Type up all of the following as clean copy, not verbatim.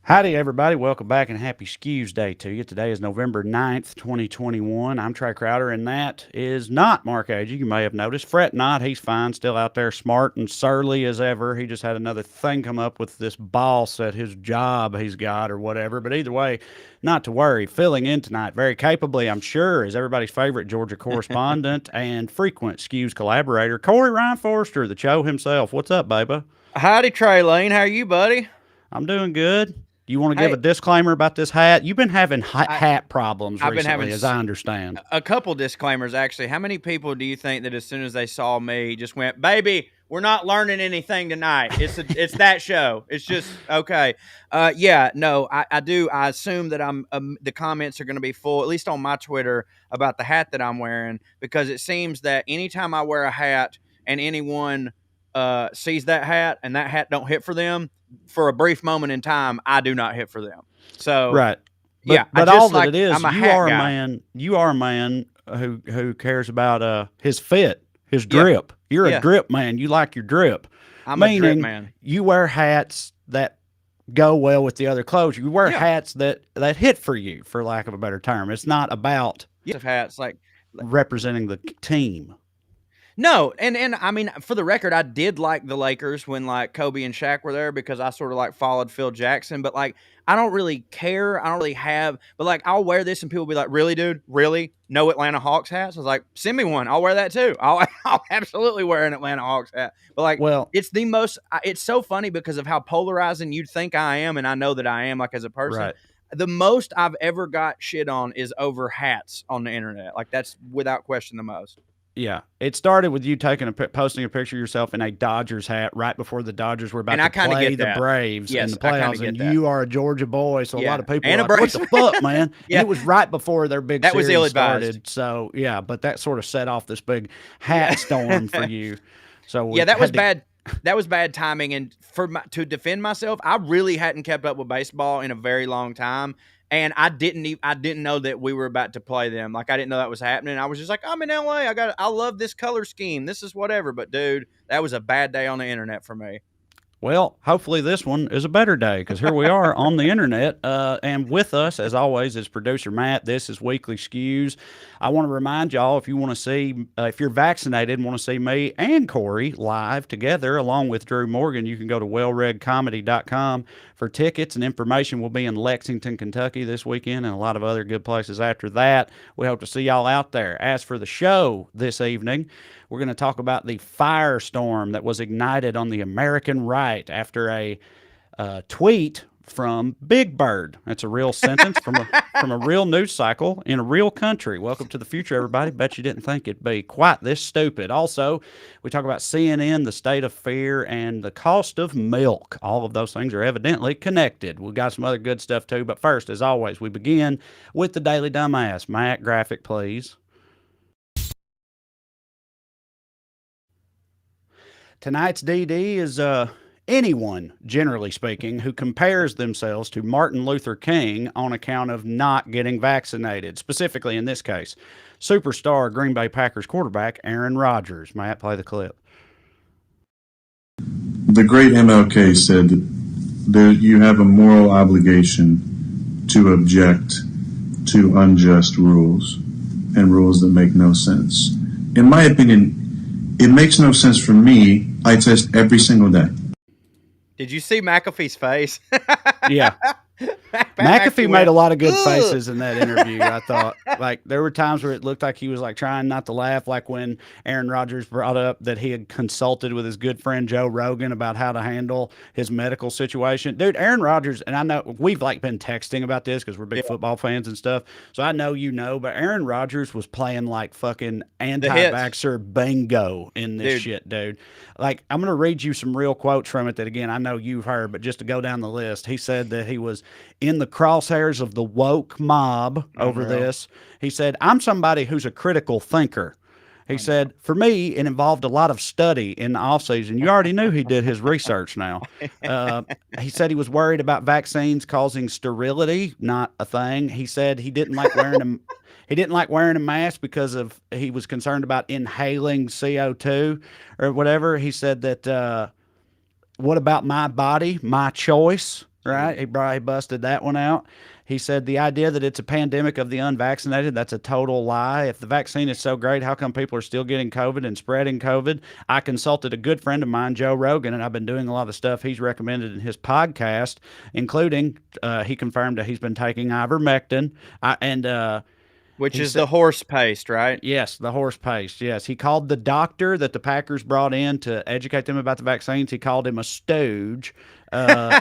Howdy, everybody. Welcome back and happy Skews Day to you. Today is November 9th, 2021. I'm Trae Crowder, and that is not Mark Agee. You may have noticed. Fret not. He's fine. Still out there, smart and surly as ever. He just had another thing come up with this boss at his job he's got or whatever. But either way, not to worry. Filling in tonight, very capably, I'm sure, is everybody's favorite Georgia correspondent and frequent Skews collaborator, Corey Ryan Forrester, the Cho himself. What's up, baby? Howdy, Trae Lane. How are you, buddy? I'm doing good. You want to give Hey, a disclaimer about this hat? You've been having I, hat problems I've been having recently, as I understand. a couple disclaimers, actually. How many people do you think that as soon as they saw me just went, baby, we're not learning anything tonight. It's that show. It's just, okay. Yeah, no, I do. I assume that the comments are going to be full, at least on my Twitter, about the hat that I'm wearing, because it seems that anytime I wear a hat and anyone sees that hat and that hat don't hit for them, for a brief moment in time, I do not hit for them. So Right. yeah, But I all just that like it is, I'm a you hat are a guy. man. You are a man who cares about his fit, his Yeah, drip. You're a yeah. drip man. You like your drip, I'm a drip meaning man. you wear hats that go well with the other clothes. You wear Yeah, hats that hit for you, for lack of a better term. It's not about yeah. Of hats representing the team. no, and I mean, for the record, I did like the Lakers when like Kobe and Shaq were there because I sort of like followed Phil Jackson, but like I don't really care. I don't really have, but like I'll wear this and people will be like, "Really, dude? Really? No Atlanta Hawks hats?" I was like, "Send me one. I'll wear that too. I'll absolutely wear an Atlanta Hawks hat." But like Well, it's the most it's so funny because of how polarizing you'd think I am, and I know that I am like as a person. right. The most I've ever got shit on is over hats on the internet. Like that's without question the most. Yeah, it started with you posting a picture of yourself in a Dodgers hat right before the Dodgers were about And I to kind of play get the that. Braves in the Yes, I kind playoffs, of and get that. you are a Georgia boy, so a lot Yeah, of people were and a like, "What Braves. the fuck, man?" And Yeah, it was right before their big that was series ill advised. started, so yeah. But that sort of set off this big Yeah, hat storm for you. So yeah, we that was had to. bad. That was bad timing. And to defend myself, I really hadn't kept up with baseball in a very long time, and I didn't know that we were about to play them. Like I didn't know that was happening. I was just like, I'm in LA. I love this color scheme. This is whatever. But dude, that was a bad day on the internet for me. Well, hopefully this one is a better day because here we are on the internet. And with us, as always, is producer Matt. This is Weekly Skews. I want to remind y'all if you want to see, if you're vaccinated and want to see me and Corey live together along with Drew Morgan, you can go to wellreadcomedy.com for tickets and information. We'll be in Lexington, Kentucky this weekend and a lot of other good places after that. We hope to see y'all out there. As for the show this evening, we're going to talk about the firestorm that was ignited on the American right after a tweet from Big Bird. That's a real sentence from a real news cycle in a real country. Welcome to the future, everybody. Bet you didn't think it'd be quite this stupid. Also, we talk about CNN, the state of fear, and the cost of milk. All of those things are evidently connected. We've got some other good stuff too. But first, as always, we begin with the Daily Dumbass. Matt, graphic, please. Tonight's DD is anyone, generally speaking, who compares themselves to Martin Luther King on account of not getting vaccinated. Specifically, in this case, superstar Green Bay Packers quarterback Aaron Rodgers. Matt, play the clip. The great MLK said that you have a moral obligation to object to unjust rules and rules that make no sense. In my opinion, it makes no sense for me. I test every single day. Did you see McAfee's face? Yeah. McAfee made a lot of good faces in that interview, I thought. Like, there were times where it looked like he was, like, trying not to laugh, like when Aaron Rodgers brought up that he had consulted with his good friend Joe Rogan about how to handle his medical situation. Dude, Aaron Rodgers, and I know we've, like, been texting about this because we're big football fans and stuff, so I know you know, but Aaron Rodgers was playing, like, fucking anti-vaxxer bingo in this shit, dude. Like, I'm going to read you some real quotes from it that, again, I know you've heard, but just to go down the list, he said that he was in the crosshairs of the woke mob over this. He said, I'm somebody who's a critical thinker. He said, for me, it involved a lot of study in the offseason. You already knew he did his research now. He said he was worried about vaccines causing sterility, not a thing. He said he didn't like wearing them. He didn't like wearing a mask because he was concerned about inhaling CO2 or whatever. He said that, what about my body, my choice? right? He busted that one out. He said the idea that it's a pandemic of the unvaccinated, that's a total lie. If the vaccine is so great, how come people are still getting COVID and spreading COVID? I consulted a good friend of mine, Joe Rogan, and I've been doing a lot of the stuff he's recommended in his podcast, including he confirmed that he's been taking ivermectin. Which He is said, the horse paste, right? yes, the horse paste. Yes. He called the doctor that the Packers brought in to educate them about the vaccines, he called him a stooge. Uh,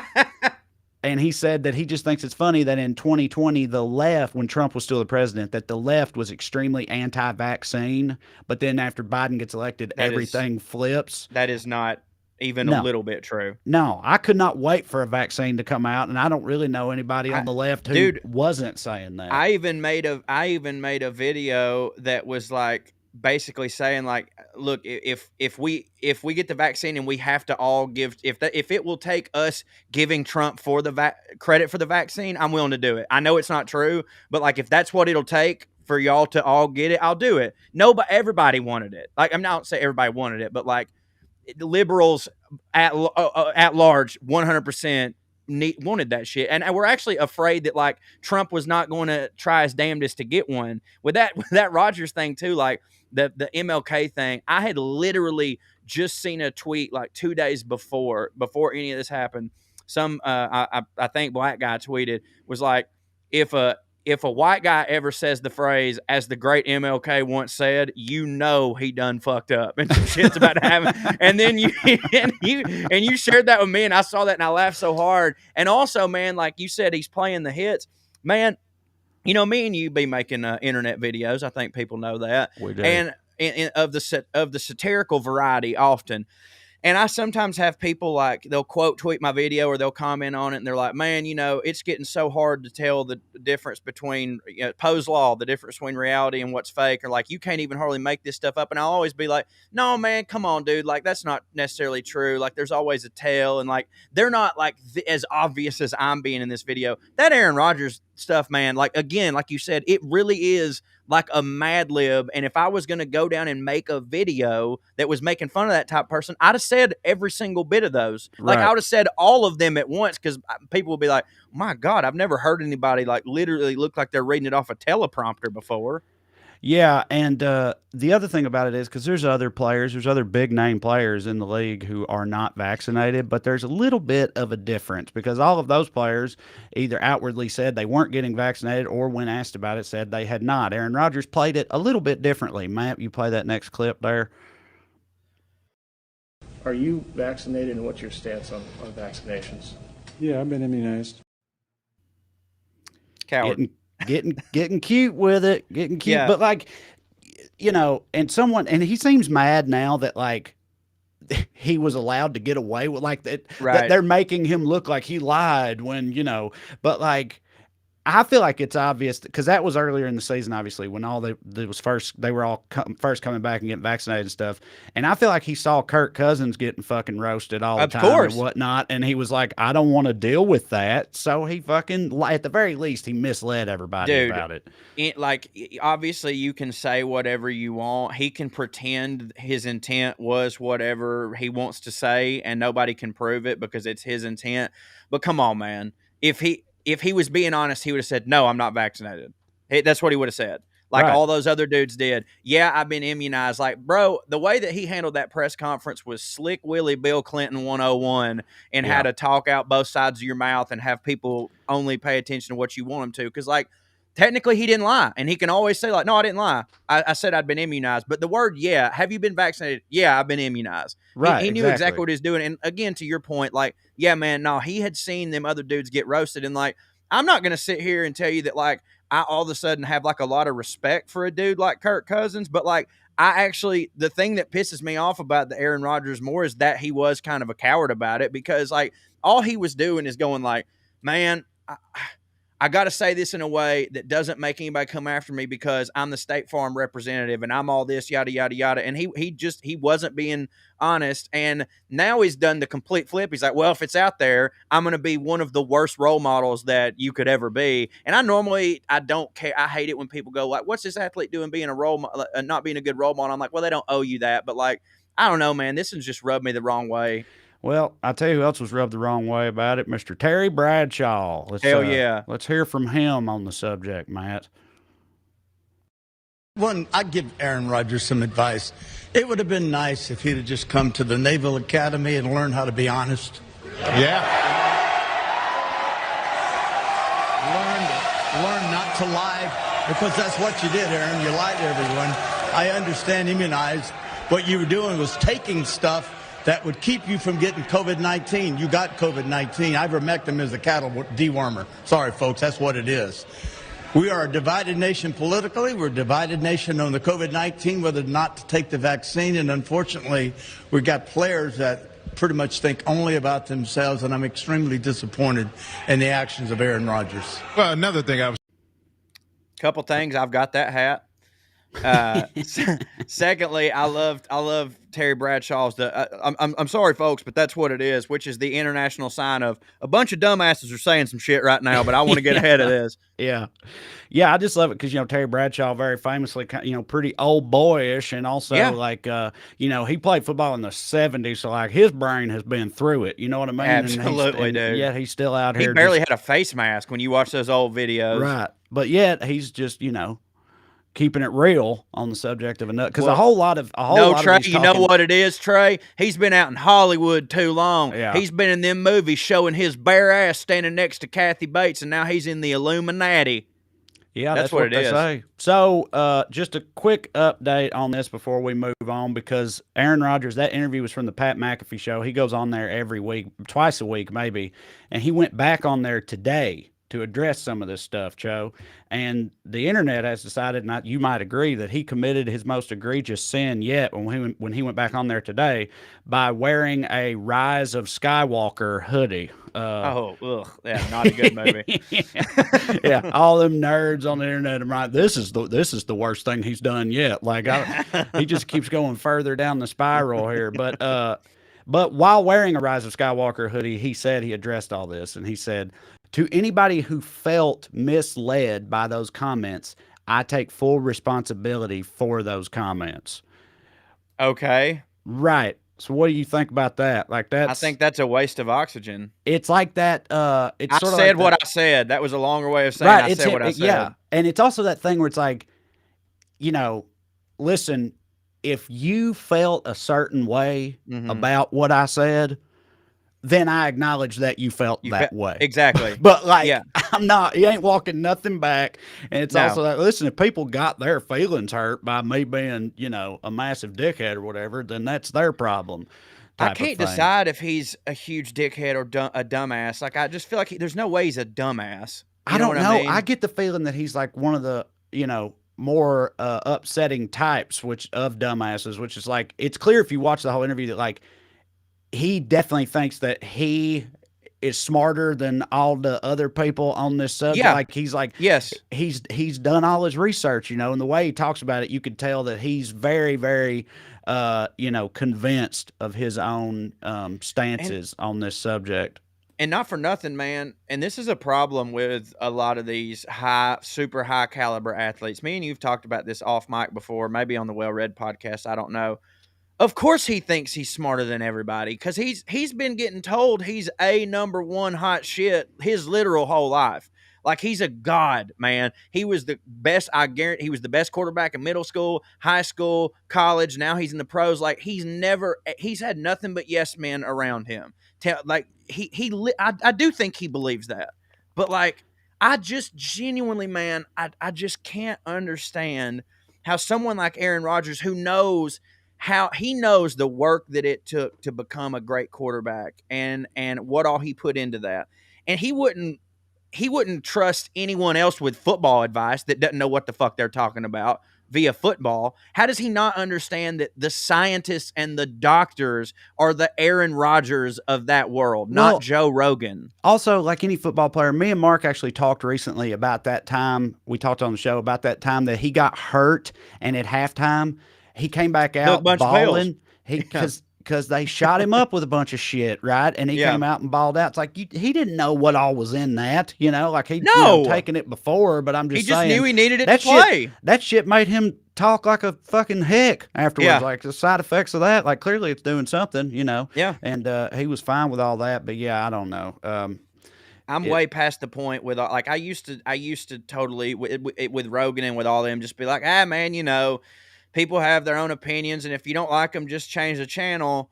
and he said that he just thinks it's funny that in 2020, the left, when Trump was still the president, that the left was extremely anti vaccine. But then after Biden gets elected, everything flips. That is not even a No. little bit true. No, I could not wait for a vaccine to come out, and I don't really know anybody on the left who wasn't saying that. I even made a video that was like basically saying like, look, if we get the vaccine and we have to all give, if it will take us giving Trump for the credit for the vaccine, I'm willing to do it. I know it's not true, but like if that's what it'll take for y'all to all get it, I'll do it. No, but everybody wanted it. Like I'm not saying everybody wanted it, but like liberals at large 100% wanted that shit, and we're actually afraid that like Trump was not going to try his damnedest to get one with that Rodgers thing too, like the MLK thing. I had literally just seen a tweet like 2 days before any of this happened. Some I think black guy tweeted was like, if a white guy ever says the phrase, as the great MLK once said, you know he done fucked up and some shit's about to happen. And then you shared that with me, and I saw that and I laughed so hard. And also, man, like you said, he's playing the hits. Man, you know, me and you be making internet videos. I think people know that. We do. And of the satirical variety often. And I sometimes have people like they'll quote tweet my video or they'll comment on it and they're like, man, you know, it's getting so hard to tell the difference between Poe's law, the difference between reality and what's fake, or like you can't even hardly make this stuff up. And I'll always be like, no, man, come on, dude. Like that's not necessarily true. Like there's always a tale, and like they're not like as obvious as I'm being in this video. That Aaron Rodgers stuff, man, like again, like you said, it really is like a Mad Lib. And if I was going to go down and make a video that was making fun of that type of person, I'd have said every single bit of those. Like I would have said all of them at once, because people would be like, my God, I've never heard anybody like literally look like they're reading it off a teleprompter before. Yeah, and the other thing about it is because there's other big name players in the league who are not vaccinated, but there's a little bit of a difference because all of those players either outwardly said they weren't getting vaccinated or when asked about it said they had not. Aaron Rodgers played it a little bit differently. Matt, you play that next clip there. Are you vaccinated, and what's your stance on vaccinations? Yeah, I've been immunized. Coward. Getting cute with it, getting cute. Yeah. But like, you know, and he seems mad now that like he was allowed to get away with like that. Right. That they're making him look like he lied when, you know, but like, I feel like it's obvious because that was earlier in the season, obviously, when they were all first coming back and getting vaccinated and stuff. And I feel like he saw Kirk Cousins getting fucking roasted all the time and whatnot. And he was like, I don't want to deal with that. So he fucking, at the very least, he misled everybody about it. Obviously, you can say whatever you want. He can pretend his intent was whatever he wants to say, and nobody can prove it because it's his intent. But come on, man. If he was being honest, he would have said, no, I'm not vaccinated. That's what he would have said. Like all those other dudes did. Yeah, I've been immunized. Like, bro, the way that he handled that press conference was Slick Willie Bill Clinton 101 and how to talk out both sides of your mouth and have people only pay attention to what you want them to. Because, like, technically he didn't lie. And he can always say, like, no, I didn't lie. I said I'd been immunized. But the word, have you been vaccinated? Yeah, I've been immunized. He knew exactly what he was doing. And again, to your point, like, yeah, man, no, he had seen them other dudes get roasted. And, like, I'm not going to sit here and tell you that, like, I all of a sudden have, like, a lot of respect for a dude like Kirk Cousins. But, like, the thing that pisses me off about the Aaron Rodgers more is that he was kind of a coward about it because, like, all he was doing is going, like, man, I got to say this in a way that doesn't make anybody come after me because I'm the State Farm representative and I'm all this, yada, yada, yada. And he wasn't being honest. And now he's done the complete flip. He's like, well, if it's out there, I'm going to be one of the worst role models that you could ever be. And I don't care. I hate it when people go like, what's this athlete doing being a role model, not being a good role model? I'm like, well, they don't owe you that. But like, I don't know, man, this has just rubbed me the wrong way. Well, I'll tell you who else was rubbed the wrong way about it, Mr. Terry Bradshaw. Hell yeah. Let's hear from him on the subject, Matt. One, I'd give Aaron Rodgers some advice. It would have been nice if he'd have just come to the Naval Academy and learned how to be honest. Yeah. Learn not to lie, because that's what you did, Aaron. You lied to everyone. I understand immunized. What you were doing was taking stuff that would keep you from getting COVID-19. You got COVID-19. Ivermectin is a cattle dewormer. Sorry, folks, that's what it is. We are a divided nation politically. We're a divided nation on the COVID-19, whether or not to take the vaccine. And unfortunately, we've got players that pretty much think only about themselves. And I'm extremely disappointed in the actions of Aaron Rodgers. Well, another thing Couple things. I've got that hat. Secondly, I love Terry Bradshaw's. I'm sorry, folks, but that's what it is, which is the international sign of a bunch of dumbasses are saying some shit right now, but I want to get ahead of this. Yeah. I just love it because Terry Bradshaw very famously, pretty old boyish, and also he played football in the '70s, so like his brain has been through it. You know what I mean? Absolutely, dude. Yeah, he's still out here. He barely had a face mask when you watch those old videos, right? But yet he's just keeping it real on the subject of a nut, because a whole lot of Trae, you know what it is, Trae? He's been out in Hollywood too long. Yeah. He's been in them movies showing his bare ass standing next to Kathy Bates, and now he's in the Illuminati. Yeah, that's what they say. So, just a quick update on this before we move on, because Aaron Rodgers, that interview was from the Pat McAfee show. He goes on there every week, twice a week maybe, and he went back on there today to address some of this stuff, Joe. And the internet has decided, and you might agree, that he committed his most egregious sin yet when he went back on there today by wearing a Rise of Skywalker hoodie. Yeah, not a good movie. Yeah, all them nerds on the internet are right. This is the worst thing he's done yet. Like he just keeps going further down the spiral here. But while wearing a Rise of Skywalker hoodie, he said he addressed all this, and he said, "To anybody who felt misled by those comments, I take full responsibility for those comments." Okay. Right. So what do you think about that? I think that's a waste of oxygen. It's like that. I said what I said. That was a longer way of saying right, I said what I said. Yeah. And it's also that thing where it's like, listen, if you felt a certain way about what I said, then I acknowledge that you felt that way. Exactly. But I'm not, you ain't walking nothing back. And it's also that, listen, if people got their feelings hurt by me being, a massive dickhead or whatever, then that's their problem. I can't decide if he's a huge dickhead or a dumbass. Like, I just feel like there's no way he's a dumbass. I don't know. I get the feeling that he's like one of the, more upsetting types of dumbasses, which is like, it's clear if you watch the whole interview that like, he definitely thinks that he is smarter than all the other people on this subject. Yeah. Like he's like, yes, he's done all his research, and the way he talks about it, you could tell that he's very, very, convinced of his own stances on this subject. And not for nothing, man. And this is a problem with a lot of these super high caliber athletes. Me and you've talked about this off mic before, maybe on the Well Read podcast. I don't know. Of course he thinks he's smarter than everybody, because he's been getting told he's a number one hot shit his literal whole life. Like, he's a god, man. He was the best, I guarantee. He was the best quarterback in middle school, high school, college. Now he's in the pros. Like, he's had nothing but yes men around him. I do think he believes that. But like, I just genuinely, man, I just can't understand how someone like Aaron Rodgers, who knows the work that it took to become a great quarterback and what all he put into that. And he wouldn't trust anyone else with football advice that doesn't know what the fuck they're talking about via football. How does he not understand that the scientists and the doctors are the Aaron Rodgers of that world, not Joe Rogan? Also, like any football player, me and Mark actually talked recently about that time. We talked on the show about that time that he got hurt, and at halftime, he came back out balling because they shot him up with a bunch of shit, right? And he came out and balled out. It's like he didn't know what all was in that, like he'd taken it before. But I'm just saying, he just knew he needed it to play. That shit made him talk like a fucking hick afterwards. Yeah. Like the side effects of that, like clearly it's doing something, Yeah. and he was fine with all that, but yeah, I don't know. I'm way past the point with like I used to totally with Rogan and with all them just be like, man, people have their own opinions, and if you don't like them, just change the channel.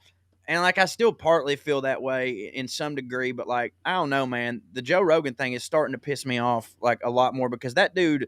And like I still partly feel that way in some degree, but like I don't know, man. The Joe Rogan thing is starting to piss me off like a lot more because that dude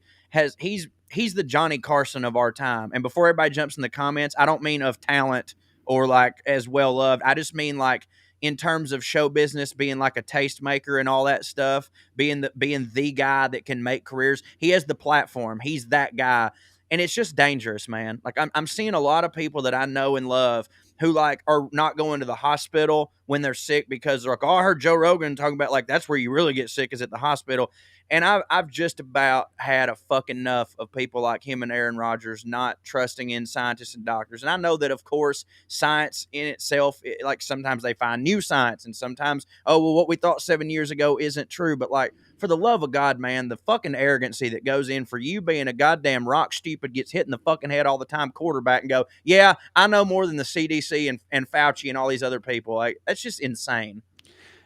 he's the Johnny Carson of our time. And before everybody jumps in the comments, I don't mean of talent or like as well loved. I just mean like in terms of show business, being like a tastemaker and all that stuff, being the guy that can make careers. He has the platform. He's that guy. And it's just dangerous, man. Like I'm seeing a lot of people that I know and love who like are not going to the hospital when they're sick because they're like, oh, I heard Joe Rogan talking about like that's where you really get sick is at the hospital. And I've just about had a fucking enough of people like him and Aaron Rodgers not trusting in scientists and doctors. And I know that, of course, science in itself, like sometimes they find new science and sometimes, oh, well, what we thought 7 years ago isn't true. But like, for the love of God, man, the fucking arrogancy that goes in for you being a goddamn rock stupid, gets hit in the fucking head all the time quarterback and go, yeah, I know more than the CDC and Fauci and all these other people. Like, that's just insane.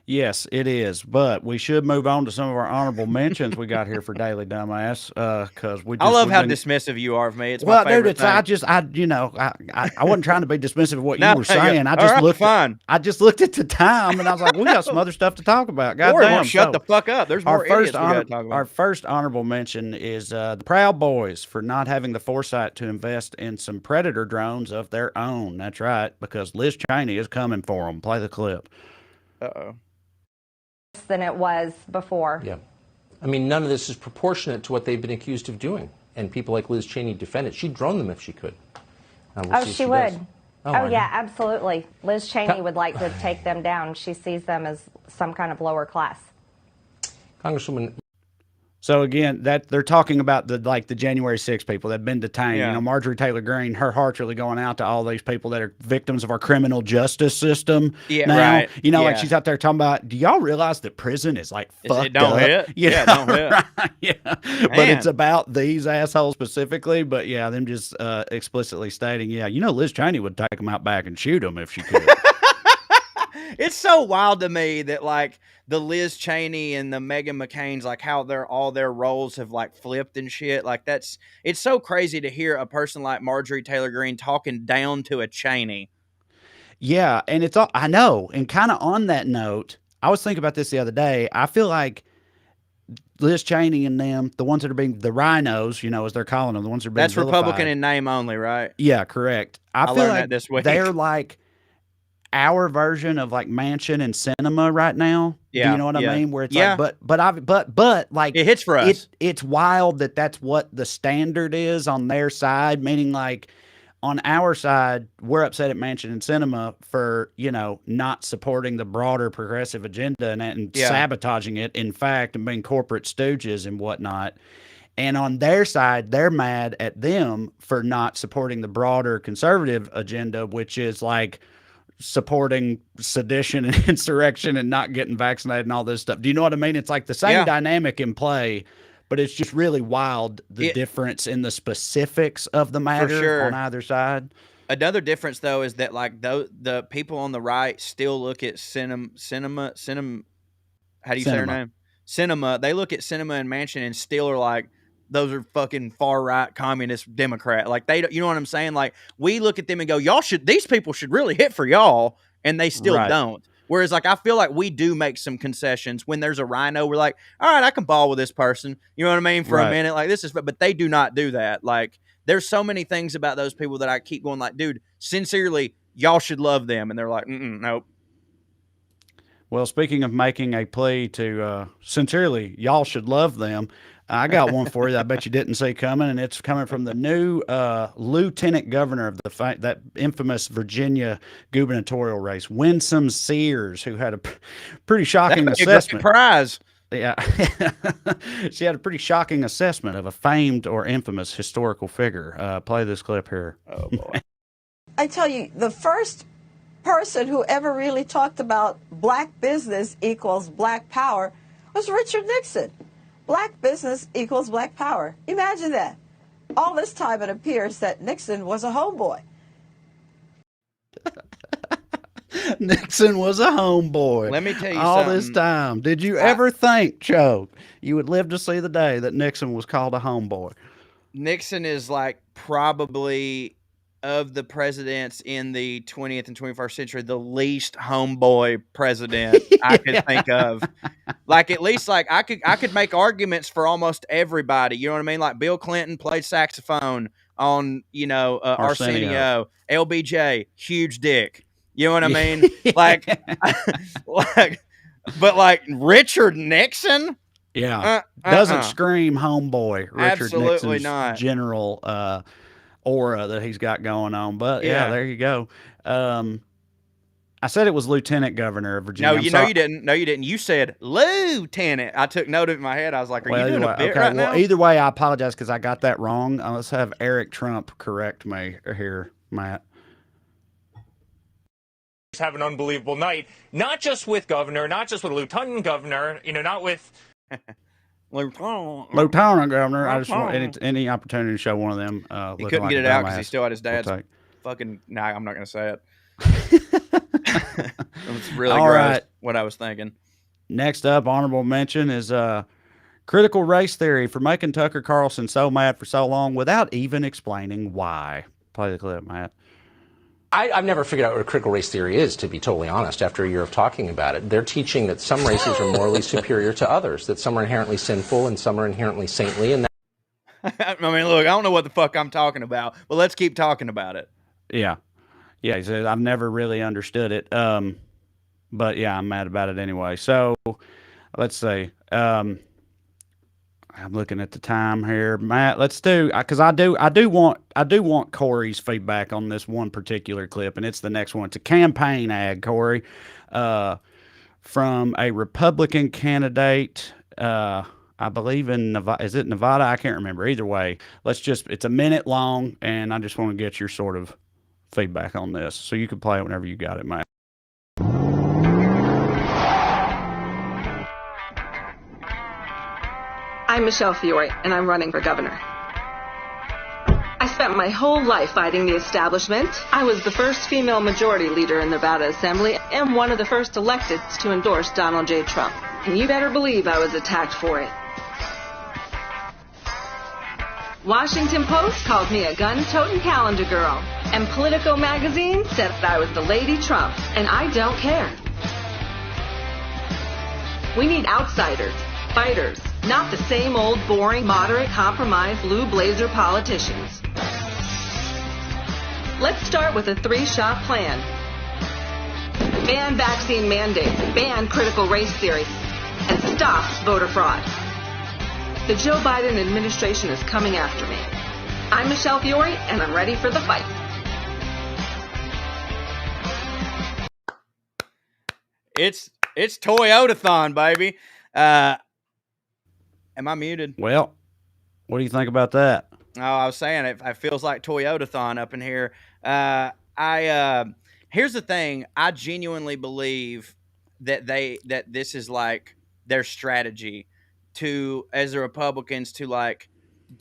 Yes, it is. But we should move on to some of our honorable mentions we got here for Daily Dumbass. Because I love how dismissive you are of me. It's my favorite dude, thing. I wasn't trying to be dismissive of what No, you were saying. I just looked at the time and I was like, we got some other stuff to talk about. Goddamn, shut the fuck up. There's more idiots we gotta talk about. Our first honorable mention is the Proud Boys for not having the foresight to invest in some Predator drones of their own. That's right, because Liz Cheney is coming for them. Play the clip. Uh-oh. Than it was before. Yeah. I mean, none of this is proportionate to what they've been accused of doing. And people like Liz Cheney defend it. She'd drone them if she could. We'll she would. Oh, yeah, absolutely. Liz Cheney would like to take them down. She sees them as some kind of lower class. Congresswoman. So again, that they're talking about the January 6 people that have been detained. Yeah. Marjorie Taylor Greene, her heart's really going out to all these people that are victims of our criminal justice system. Yeah, now. right. Like she's out there talking about, do y'all realize that prison is like fucked it don't up? Hit. Yeah, don't hit. Right, yeah. But it's about these assholes specifically. But yeah, them just explicitly stating, Liz Cheney would take them out back and shoot them if she could. It's so wild to me that like the Liz Cheney and the Meghan McCain's, like how all their roles have like flipped and shit. Like it's so crazy to hear a person like Marjorie Taylor Greene talking down to a Cheney. Yeah. And it's all, I know. And kind of on that note, I was thinking about this the other day. I feel like Liz Cheney and them, the ones that are being the rhinos, as they're calling them, the ones that are being That's Republican in name only, right? Yeah, correct. I feel learned like that this week. They're like our version of like Mansion and Cinema right now. Yeah, do you know what I mean? Where it's like, but like it hits for us. It's wild that that's what the standard is on their side. Meaning, like on our side, we're upset at Mansion and Cinema for not supporting the broader progressive agenda and sabotaging it. In fact, and being corporate stooges and whatnot. And on their side, they're mad at them for not supporting the broader conservative agenda, which is like supporting sedition and insurrection and not getting vaccinated and all this stuff. Do you know what I mean? It's like the same dynamic in play, but it's just really wild, the difference in the specifics of the matter on either side. Another difference, though, is that like the people on the right still look at cinema. How do you say her name? Cinema. They look at Cinema and Mansion and still are like, those are fucking far right communist Democrat. Like you know what I'm saying? Like we look at them and go, these people should really hit for y'all, and they still don't. Whereas like I feel like we do make some concessions when there's a rhino. We're like, all right, I can ball with this person. You know what I mean? For a minute, like but they do not do that. Like there's so many things about those people that I keep going like, dude, sincerely, y'all should love them, and they're like, nope. Well, speaking of making a plea to sincerely, y'all should love them. I got one for you that I bet you didn't see coming, and it's coming from the new lieutenant governor of that infamous Virginia gubernatorial race, Winsome Sears, who had a pretty shocking assessment. Great prize. Yeah. She had a pretty shocking assessment of a famed or infamous historical figure. Play this clip here. Oh, boy. I tell you, the first person who ever really talked about black business equals black power was Richard Nixon. Black business equals black power. Imagine that. All this time it appears that Nixon was a homeboy. Nixon was a homeboy. Let me tell you all something. this time. Did you ever think, Choke, you would live to see the day that Nixon was called a homeboy? Nixon is like probably of the presidents in the 20th and 21st century, the least homeboy president I could think of. Like, at least like I could make arguments for almost everybody. You know what I mean? Like Bill Clinton played saxophone on, Arsenio. LBJ, huge dick. You know what I mean? Like, but like Richard Nixon? Yeah. Doesn't scream homeboy. Richard Absolutely Nixon's not. general aura that he's got going on. But yeah, there you go. I said it was Lieutenant Governor of Virginia. No, you didn't. No, you didn't. You said Lieutenant. I took note of it in my head. I was like, are you doing a bit right now? Either way, I apologize because I got that wrong. Let's have Eric Trump correct me here, Matt. Have an unbelievable night, not just with governor, not just with lieutenant governor, not with Lieutenant Governor. I just want any opportunity to show one of them. He couldn't get it out because he still had his dad's fucking. Nah, I'm not going to say it. It's really gross what I was thinking. Next up, honorable mention is critical race theory for making Tucker Carlson so mad for so long without even explaining why. Play the clip, Matt. I've never figured out what a critical race theory is, to be totally honest, after a year of talking about it. They're teaching that some races are morally superior to others, that some are inherently sinful and some are inherently saintly. And I mean, look, I don't know what the fuck I'm talking about, but let's keep talking about it. Yeah. Yeah, he said, I've never really understood it. But yeah, I'm mad about it anyway. So let's see. I'm looking at the time here, Matt. Let's do because I do want Corey's feedback on this one particular clip, and it's the next one. It's a campaign ad, Corey, from a Republican candidate. I believe in Nevada. Is it Nevada? I can't remember. Either way, it's a minute long, and I just want to get your sort of feedback on this. So you can play it whenever you got it, Matt. I'm Michelle Fiore, and I'm running for governor. I spent my whole life fighting the establishment. I was the first female majority leader in the Nevada Assembly and one of the first elected to endorse Donald J. Trump. And you better believe I was attacked for it. Washington Post called me a gun-toting calendar girl. And Politico magazine said I was the Lady Trump. And I don't care. We need outsiders, fighters, not the same old boring, moderate, compromise, blue blazer politicians. Let's start with a 3-shot plan. Ban vaccine mandates, ban critical race theory, and stop voter fraud. The Joe Biden administration is coming after me. I'm Michelle Fiore, and I'm ready for the fight. It's Toyota-thon, baby. Am I muted? Well, what do you think about that? Oh, I was saying it feels like Toyota-thon up in here. Here's the thing. I genuinely believe that this is like their strategy as the Republicans to like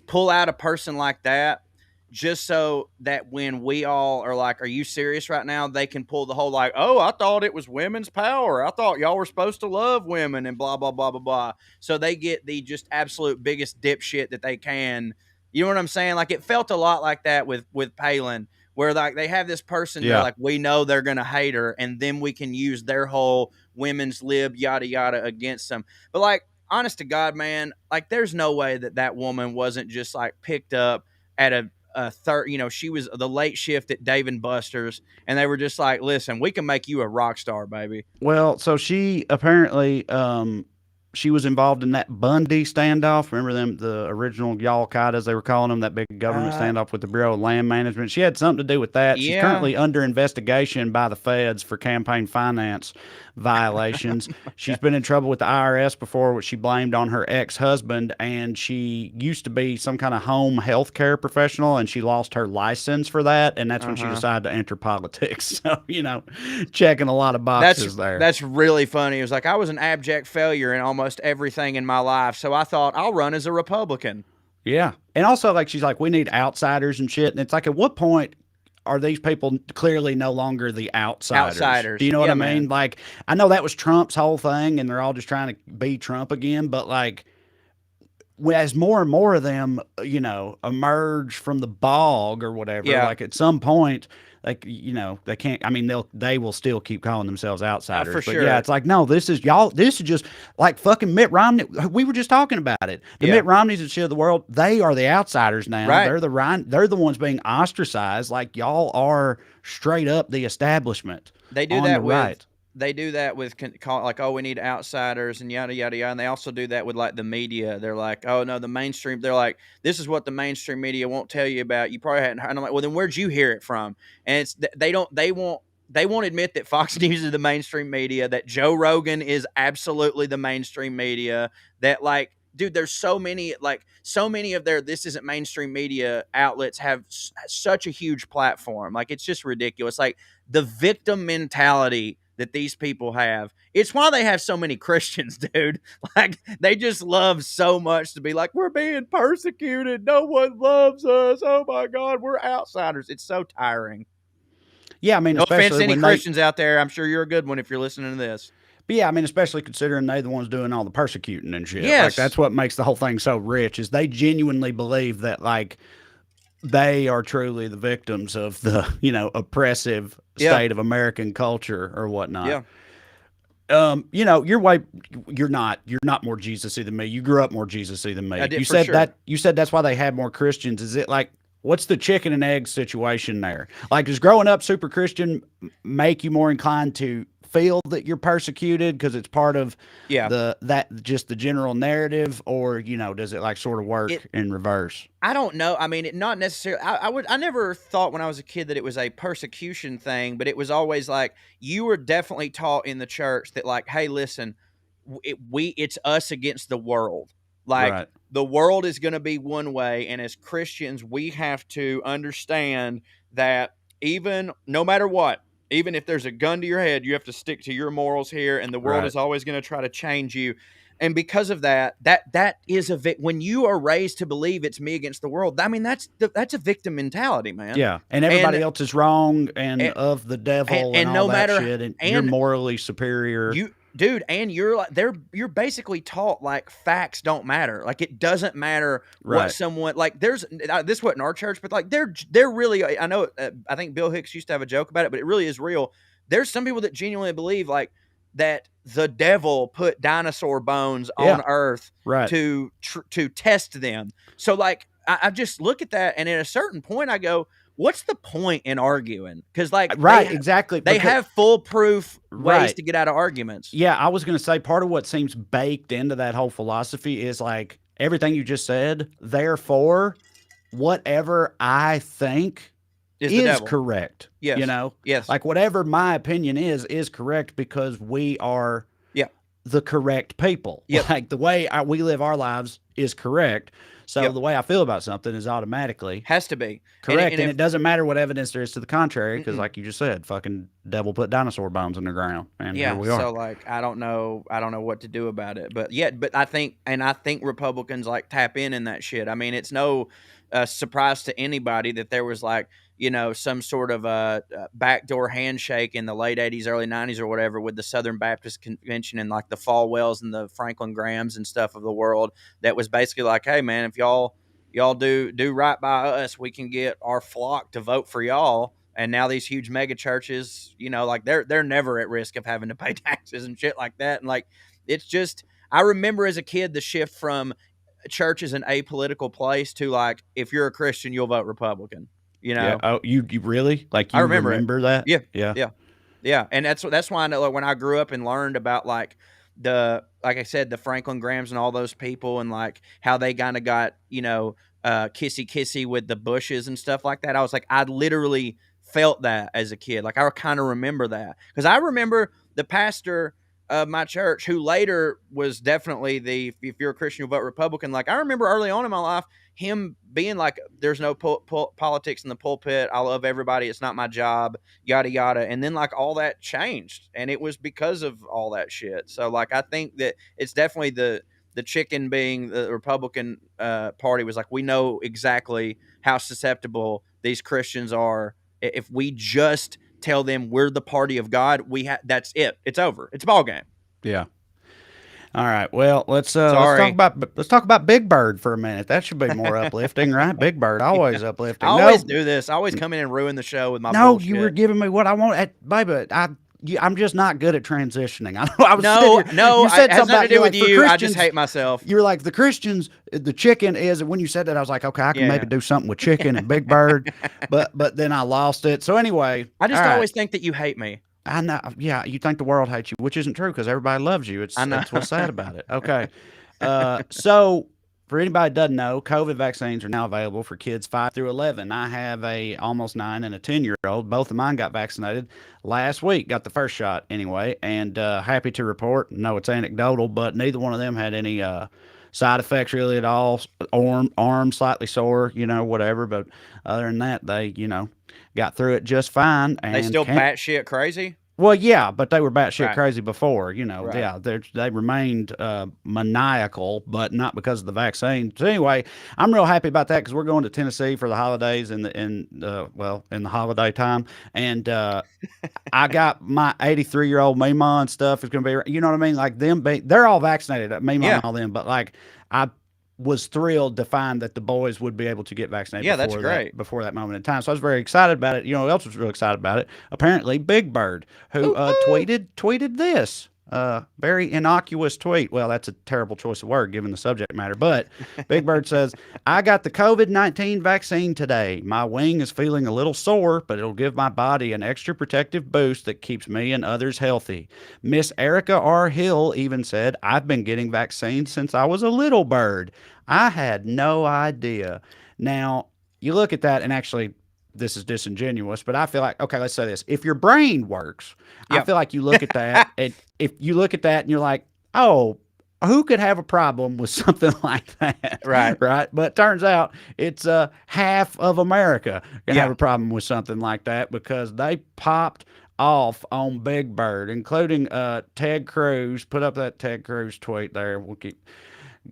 pull out a person like that just so that when we all are like, are you serious right now? They can pull the whole like, oh, I thought it was women's power. I thought y'all were supposed to love women and blah, blah, blah, blah, blah. So they get the just absolute biggest dipshit that they can. You know what I'm saying? Like it felt a lot like that with Palin, where like they have this person that like we know they're going to hate her, and then we can use their whole women's lib yada yada against them. But like, honest to God, man, like there's no way that woman wasn't just like picked up at a third, she was the late shift at Dave & Buster's, and they were just like, listen, we can make you a rock star, baby. Well, so she apparently she was involved in that Bundy standoff. Remember them, the original Al-Qaeda, they were calling them, that big government standoff with the Bureau of Land Management. She had something to do with that. She's currently under investigation by the feds for campaign finance violations. She's been in trouble with the IRS before, which she blamed on her ex-husband, and she used to be some kind of home health care professional, and she lost her license for that, and that's when she decided to enter politics. So, checking a lot of boxes there. That's really funny. It was like, I was an abject failure in almost everything in my life, so I thought I'll run as a Republican. Yeah. And also, like, she's like, we need outsiders and shit. And it's like, at what point are these people clearly no longer the outsiders? Do you know what I mean? Man. Like, I know that was Trump's whole thing, and they're all just trying to be Trump again. But, like, as more and more of them, emerge from the bog or whatever, like, at some point, like, they can't. I mean, they will still keep calling themselves outsiders. For but sure. yeah, it's like, no, this is y'all. This is just like fucking Mitt Romney. We were just talking about it. The Mitt Romneys and shit of the world. They are the outsiders now. Right. They're the ones being ostracized. Like, y'all are straight up the establishment. They do that with. They do that with like, oh, we need outsiders and yada, yada, yada. And they also do that with like the media. They're like, oh, no, the mainstream. They're like, this is what the mainstream media won't tell you about. You probably hadn't heard. And I'm like, well, then where'd you hear it from? And they won't admit that Fox News is the mainstream media, that Joe Rogan is absolutely the mainstream media, that like, dude, there's so many of their this isn't mainstream media outlets have such a huge platform. Like, it's just ridiculous. Like, the victim mentality that these people have. It's why they have so many Christians, dude. Like, they just love so much to be like, we're being persecuted. No one loves us. Oh my God, we're outsiders. It's so tiring. Yeah, I mean, no especially offense to any Christians out there. I'm sure you're a good one if you're listening to this. But yeah, I mean, especially considering they're the ones doing all the persecuting and shit. Yes. Like, that's what makes the whole thing so rich, is they genuinely believe that, like, they are truly the victims of the, oppressive state of American culture or whatnot. Yeah. You're not more Jesus-y than me. You grew up more Jesus-y than me. I did, You said that's why they had more Christians. Is it like, what's the chicken and egg situation there? Like, does growing up super Christian make you more inclined to feel that you're persecuted because it's part of the general narrative, or does it like sort of work in reverse? I don't know. I mean, not necessarily. I never thought when I was a kid that it was a persecution thing, but it was always like, you were definitely taught in the church that, like, hey, listen, it's us against the world. Like, the world is going to be one way, and as Christians, we have to understand that even no matter what, even if there's a gun to your head, you have to stick to your morals here, and the world is always going to try to change you. And because of that is when you are raised to believe it's me against the world, I mean, that's a victim mentality, man. Yeah, and everybody else is wrong and of the devil and all no that matter, shit, and you're morally superior. Dude, and you're basically taught, like, facts don't matter. Like, it doesn't matter what someone, like, this wasn't our church, but like they're really, I know, I think Bill Hicks used to have a joke about it, but it really is real. There's some people that genuinely believe, like, that the devil put dinosaur bones on Earth to test them. So, like, I just look at that, and at a certain point I go, what's the point in arguing? Because, like, exactly. They have foolproof ways to get out of arguments. Yeah, I was going to say, part of what seems baked into that whole philosophy is, like, everything you just said. Therefore, whatever I think is correct. Yes. Yes. Like, whatever my opinion is correct because we are the correct people. Like, the way we live our lives is correct. So the way I feel about something is automatically has to be correct, and it doesn't matter what evidence there is to the contrary, because, like you just said, fucking devil put dinosaur bones in the ground, and here we are. So, like, I don't know what to do about it, but I think Republicans, like, tap in that shit. I mean, it's no surprise to anybody that there was, like, some sort of a backdoor handshake in the late 80s, early 90s or whatever with the Southern Baptist Convention and, like, the Falwells and the Franklin Grahams and stuff of the world, that was basically like, hey, man, if y'all do right by us, we can get our flock to vote for y'all. And now these huge mega churches, like, they're never at risk of having to pay taxes and shit like that. And, like, it's just, I remember as a kid the shift from church is an apolitical place to, like, if you're a Christian, you'll vote Republican. Yeah. Oh, you really? Like, you remember that? Yeah. And that's why I know, like, when I grew up and learned about, like I said, the Franklin Grahams and all those people, and, like, how they kind of got, kissy with the Bushes and stuff like that. I was like, I literally felt that as a kid. Like, I kind of remember that, because I remember the pastor of my church, who later was definitely if you're a Christian, you'll vote Republican. Like, I remember early on in my life, him being like, there's no politics in the pulpit. I love everybody. It's not my job, yada, yada. And then, like, all that changed, and it was because of all that shit. So, like, I think that it's definitely the the chicken being the Republican Party was like, we know exactly how susceptible these Christians are. If we just tell them we're the party of God, that's it. It's over. It's a ball game. Yeah. All right. Well, let's talk about Big Bird for a minute. That should be more uplifting, right? Big Bird, always uplifting. I always do this. I always come in and ruin the show with my bullshit. You were giving me what I want, baby. I'm just not good at transitioning. You said something nothing to do with you. I just hate myself. You're like, the Christians, the chicken is. When you said that, I was like, okay, I can maybe do something with chicken and Big Bird, but then I lost it. So anyway, I just always think that you hate me. I know. Yeah, you think the world hates you, which isn't true because everybody loves you. That's what's sad about it. Okay. So for anybody that doesn't know, COVID vaccines are now available for kids 5 through 11. I have a almost 9 and a 10-year-old. Both of mine got vaccinated last week, got the first shot anyway, and happy to report, no, it's anecdotal, but neither one of them had any side effects really at all. Arm slightly sore, whatever. But other than that, they, got through it just fine. And they still batshit crazy? Well, yeah, but they were batshit Right. crazy before, Right. Yeah, they remained maniacal, but not because of the vaccine. So anyway, I'm real happy about that because we're going to Tennessee for the holidays in the holiday time, and I got my 83-year-old Mima and stuff is going to be, you know what I mean? Like they're all vaccinated, Mima and all them, but like I was thrilled to find that the boys would be able to get vaccinated. Yeah, that's great. Before that moment in time. So I was very excited about it. You know who else was real excited about it? Apparently Big Bird, who tweeted this. Very innocuous tweet. Well, that's a terrible choice of word given the subject matter. But Big Bird says, I got the COVID-19 vaccine today. My wing is feeling a little sore, but it'll give my body an extra protective boost that keeps me and others healthy. Miss Erica R. Hill even said, I've been getting vaccines since I was a little bird. I had no idea. Now, you look at that and actually, this is disingenuous, but I feel like, okay, let's say this. If your brain works, I feel like you look at that, and if you look at that and you're like, oh, who could have a problem with something like that? Right. Right. But it turns out it's half of America can have a problem with something like that because they popped off on Big Bird, including Ted Cruz. Put up that Ted Cruz tweet there.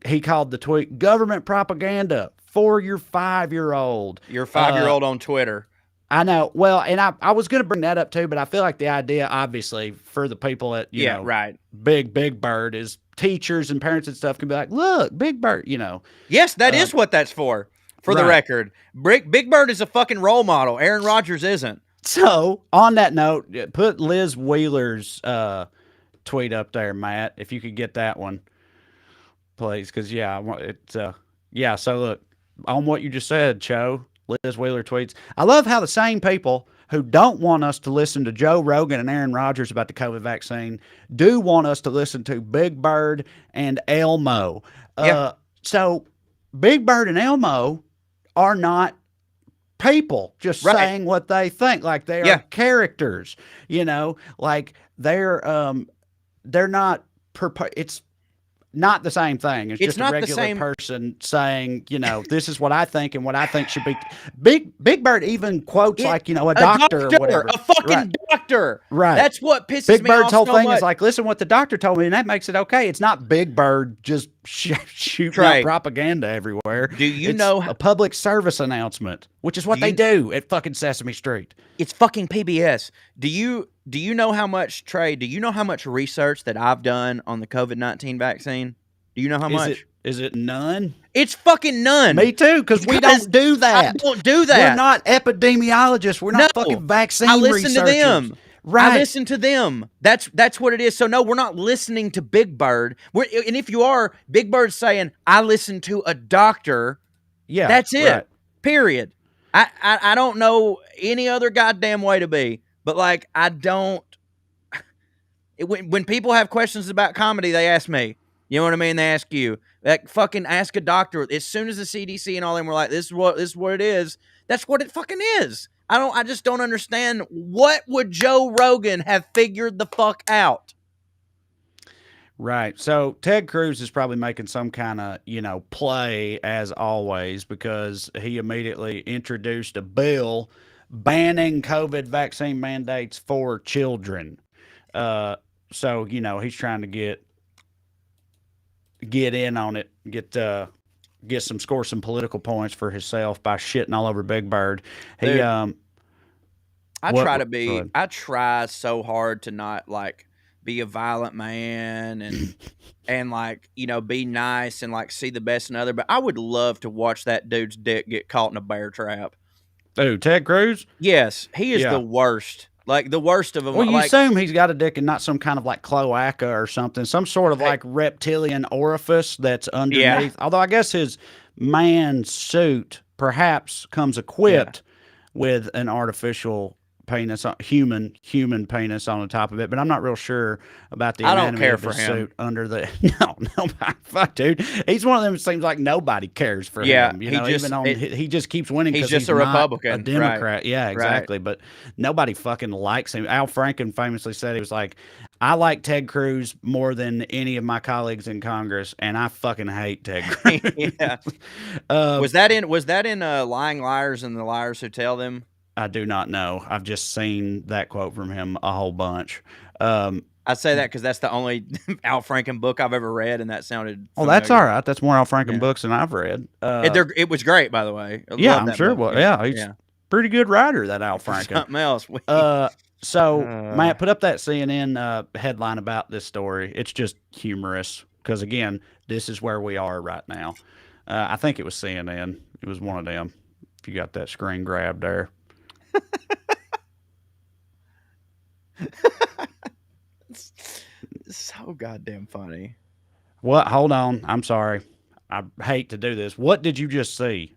He called the tweet government propaganda for your 5-year-old. Your 5-year-old on Twitter. I know. Well, and I was going to bring that up too, but I feel like the idea, obviously, for the people at, right. Big Bird is teachers and parents and stuff can be like, look, Big Bird, Yes, that is what that's for the record. Big Bird is a fucking role model. Aaron Rodgers isn't. So, on that note, put Liz Wheeler's tweet up there, Matt, if you could get that one, please. Because, so look, on what you just said, Cho, Liz Wheeler tweets, I love how the same people who don't want us to listen to Joe Rogan and Aaron Rodgers about the COVID vaccine do want us to listen to Big Bird and Elmo. So Big Bird and Elmo are not people just saying what they think. Like they are characters, like they're not, it's not the same thing. It's just a regular person saying, this is what I think and what I think should be. Big Bird even quotes a doctor or whatever. A fucking doctor. Right. That's what pisses Big me Bird's off whole so thing much. is like, listen what the doctor told me, and that makes it okay. It's not Big Bird just shooting out propaganda everywhere. Do you it's know a public service announcement, which is what they do at fucking Sesame Street. It's fucking PBS. Do you know how much, Trae, do you know how much research that I've done on the COVID-19 vaccine? Do you know how much? Is it none? It's fucking none. Me too, because we don't do that. I don't do that. We're not epidemiologists. We're not fucking vaccine researchers. I listen to them. Right. I listen to them. That's what it is. So no, we're not listening to Big Bird. And if you are, Big Bird's saying, I listen to a doctor. Yeah. That's it. Right. Period. I don't know any other goddamn way to be. But like, I don't. When people have questions about comedy, they ask me. You know what I mean? They ask you. Like, fucking ask a doctor. As soon as the CDC and all them were like, this is what it is. That's what it fucking is. I just don't understand. What would Joe Rogan have figured the fuck out? Right. So Ted Cruz is probably making some kind of, play as always, because he immediately introduced a bill banning COVID vaccine mandates for children. So, he's trying to get get in on it, score some political points for himself by shitting all over Big Bird. He Dude, I I try so hard to not like be a violent man and like, be nice and like see the best in other, but I would love to watch that dude's dick get caught in a bear trap. Dude, Ted Cruz? Yes, he is the worst. Like the worst of them. Well, you assume he's got a dick and not some kind of like cloaca or something, some sort of like reptilian orifice that's underneath. Yeah. Although I guess his man suit perhaps comes equipped with an artificial penis, human penis on the top of it, but I'm not real sure about the anatomy of his suit under the. No, fuck, dude. He's one of them. It seems like nobody cares for him. He just keeps winning because he's a Republican, a Democrat. Right. Yeah, exactly. Right. But nobody fucking likes him. Al Franken famously said he was like, "I like Ted Cruz more than any of my colleagues in Congress, and I fucking hate Ted Cruz." Yeah. Was that in Lying Liars and the Liars Who Tell Them? I do not know. I've just seen that quote from him a whole bunch. I say that because that's the only Al Franken book I've ever read, and that sounded familiar. That's all right. That's more Al Franken books than I've read. It was great, by the way. I'm sure it was. Yeah, he's a pretty good writer, that Al Franken. Something else. Matt, put up that CNN headline about this story. It's just humorous because, again, this is where we are right now. I think it was CNN. It was one of them. If you got that screen grab there. It's so goddamn funny. What? Hold on. I'm sorry. I hate to do this. What did you just see?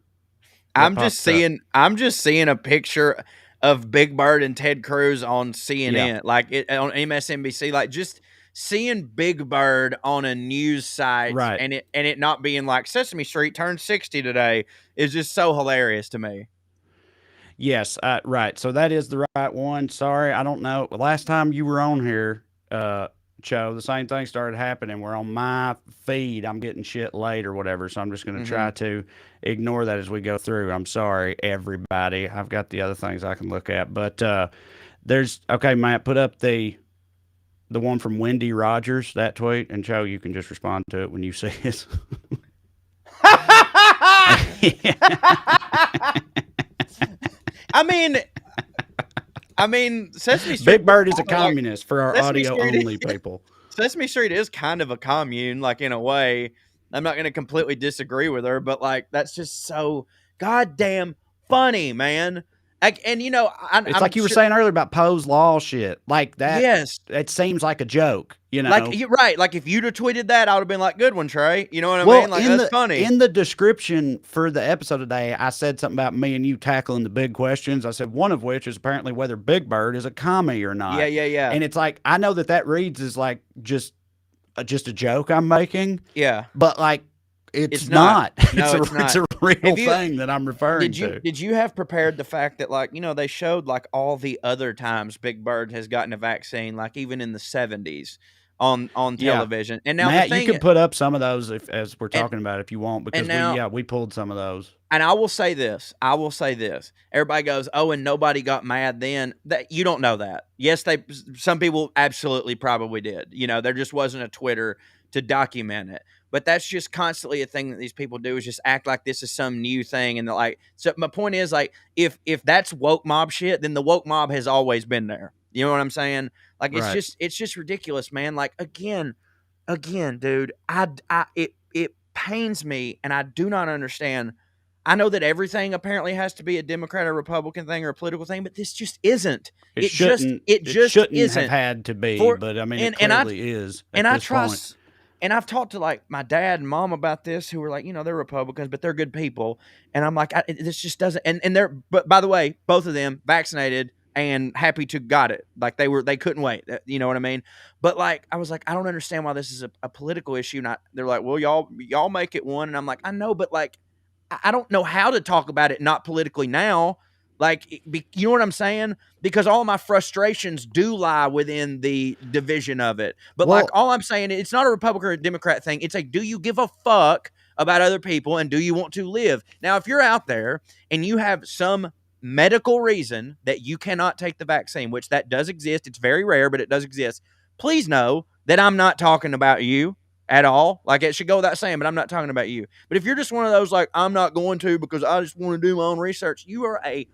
I'm just seeing a picture of Big Bird and Ted Cruz on CNN, like on MSNBC, like just seeing Big Bird on a news site, right? And it not being like Sesame Street turned 60 today is just so hilarious to me. Yes, right. So that is the right one. Sorry, I don't know. Last time you were on here, Cho, the same thing started happening. We're on my feed. I'm getting shit late or whatever, so I'm just going to try to ignore that as we go through. I'm sorry, everybody. I've got the other things I can look at. But Matt, put up the one from Wendy Rodgers, that tweet, and Cho, you can just respond to it when you see it. I mean, Sesame Street. Big Bird is a communist for our audio-only people. Sesame Street is kind of a commune, like in a way. I'm not going to completely disagree with her, but like that's just so goddamn funny, man. Like, and it's like you were saying earlier about Poe's Law shit, like that. Yes, it seems like a joke, Like you're right. Like if you'd have tweeted that, I would have been like, "Good one, Trae." You know what I mean? Like that's funny. In the description for the episode today, I said something about me and you tackling the big questions. I said one of which is apparently whether Big Bird is a commie or not. Yeah. And it's like I know that reads as like just a joke I'm making. Yeah, but like. It's not. No, it's a real thing that I'm referring to. Did you have prepared the fact that, like, they showed, like, all the other times Big Bird has gotten a vaccine, like, even in the 70s on television. And now, Matt, you can put up some of those as we're talking about if you want, because we pulled some of those. And I will say this. Everybody goes, oh, and nobody got mad then. That you don't know that. Yes, some people absolutely probably did. There just wasn't a Twitter to document it. But that's just constantly a thing that these people do is just act like this is some new thing. And so my point is, like, if that's woke mob shit, then the woke mob has always been there. You know what I'm saying? Like, it's just ridiculous, man. Like, again, dude, it pains me, and I do not understand. I know that everything apparently has to be a Democrat or Republican thing or a political thing, but this just isn't. It just shouldn't isn't. have had to be, but I mean, it clearly is. And I've talked to like my dad and mom about this, who were like, they're Republicans, but they're good people. And I'm like, this just doesn't. And but by the way, both of them vaccinated and happy to got it. Like they couldn't wait. You know what I mean? But like, I was like, I don't understand why this is a political issue. They're like, well, y'all make it one. And I'm like, I know, but like, I don't know how to talk about it not politically now. Like, you know what I'm saying? Because all my frustrations do lie within the division of it. But like, all I'm saying, it's not a Republican or a Democrat thing. It's like, do you give a fuck about other people and do you want to live? Now, if you're out there and you have some medical reason that you cannot take the vaccine, which that does exist, it's very rare, but it does exist. Please know that I'm not talking about you. at all. Like, it should go without saying, but I'm not talking about you. But if you're just one of those, like, I'm not going to because I just want to do my own research, you are a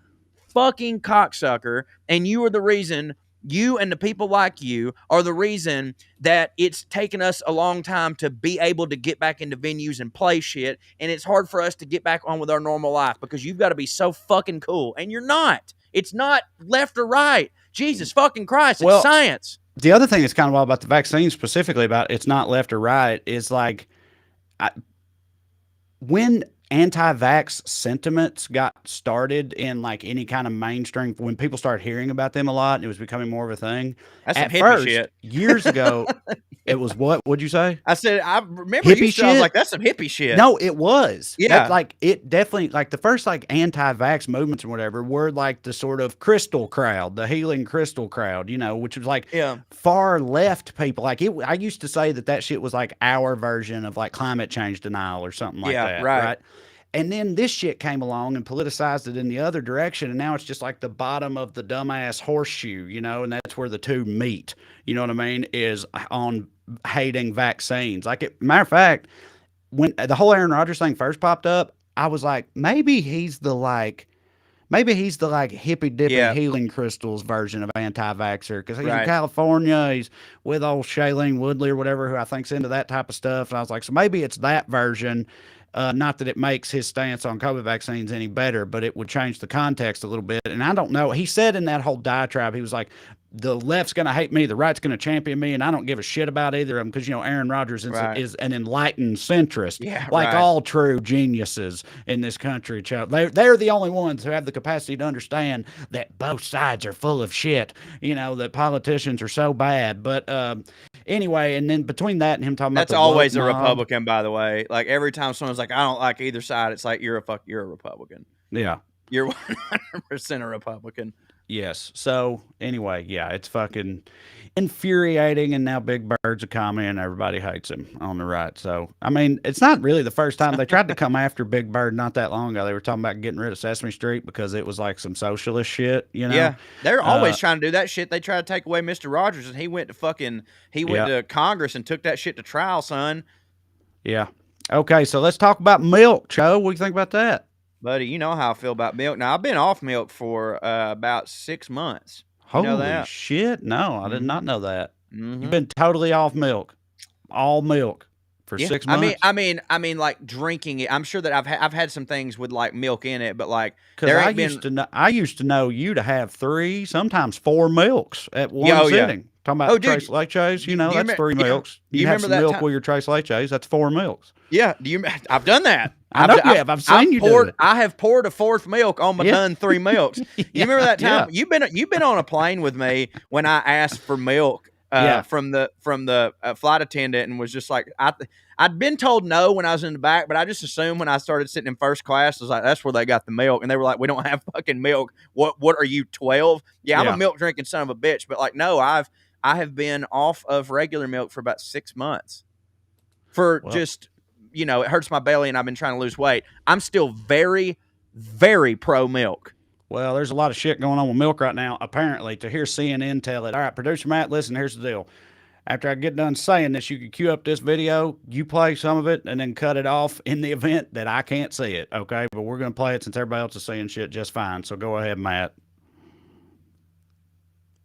fucking cocksucker, and you are the reason, you and the people like you are the reason that it's taken us a long time to be able to get back into venues and play shit, and it's hard for us to get back on with our normal life because you've got to be so fucking cool, and you're not. It's not left or right. Jesus fucking Christ, it's science. The other thing that's kind of wild about the vaccine, specifically about it's not left or right, is like when anti-vax sentiments got started in like any kind of mainstream, when people started hearing about them a lot and it was becoming more of a thing. That's some hippie shit. Years ago, it was what? What'd you say? I said, I remember hippie you shit? I was like, that's some hippie shit. No, it was. Yeah. Like it definitely, like the first like anti-vax movements and whatever were like the sort of crystal crowd, the healing crystal crowd, you know, which was like far left people. Like I used to say that shit was like our version of like climate change denial or something like that. Right. And then this shit came along and politicized it in the other direction. And now it's just like the bottom of the dumbass horseshoe, you know, and that's where the two meet, you know what I mean, is on hating vaccines. Like, matter of fact, when the whole Aaron Rodgers thing first popped up, I was like, maybe he's the hippy dippy healing crystals version of anti-vaxxer, because he's in California, he's with old Shailene Woodley or whatever, who I think's into that type of stuff. And I was like, so maybe it's that version. Not that it makes his stance on COVID vaccines any better, but it would change the context a little bit. And I don't know. He said in that whole diatribe, he was like, the left's going to hate me, the right's going to champion me, and I don't give a shit about either of them because, you know, Aaron Rodgers is an enlightened centrist, all true geniuses in this country. They're the only ones who have the capacity to understand that both sides are full of shit, you know, that politicians are so bad. But anyway, and then between that and him talking that's about always a Republican, by the way. Like, every time someone's like, I don't like either side, it's like, you're a Republican. Yeah. You're 100% a Republican. Yes. So anyway, yeah, it's fucking infuriating, and now Big Bird's a commie and everybody hates him on the right. So, I mean, it's not really the first time. They tried to come after Big Bird not that long ago. They were talking about getting rid of Sesame Street because it was like some socialist shit, you know? Yeah, they're always trying to do that shit. They tried to take away Mr. Rodgers, and he went to Congress and took that shit to trial, son. Yeah. Okay, so let's talk about milk, Joe. What do you think about that? Buddy, you know how I feel about milk. Now, I've been off milk for about 6 months. Holy shit. No, I did not know that. Mm-hmm. You've been totally off milk. All milk for 6 months? I mean, like, drinking it. I'm sure that I've had some things with, like, milk in it, but, like, I used to know you to have 3, sometimes 4 milks at one sitting. Yeah. Talking about Trace Leches, you know, that's 3 milks. You have some milk with your Trace Leches, that's 4 milks. Yeah, I've done that. I know you have. I've seen you do it. I have poured a 4th milk on my done 3 milks. You remember that time? Yeah. You've been on a plane with me when I asked for milk from the flight attendant, and was just like, I'd been told no when I was in the back, but I just assumed when I started sitting in first class, I was like, that's where they got the milk, and they were like, we don't have fucking milk. What are you, 12? Yeah, I'm a milk drinking son of a bitch, but like, no, I have been off of regular milk for about 6 months just. You know, it hurts my belly, and I've been trying to lose weight. I'm still very, very pro milk. Well, there's a lot of shit going on with milk right now, apparently, to hear CNN tell it. All right, producer Matt, listen, here's the deal. After I get done saying this, you can cue up this video, you play some of it, and then cut it off in the event that I can't see it, okay? But we're going to play it since everybody else is seeing shit just fine. So go ahead, Matt.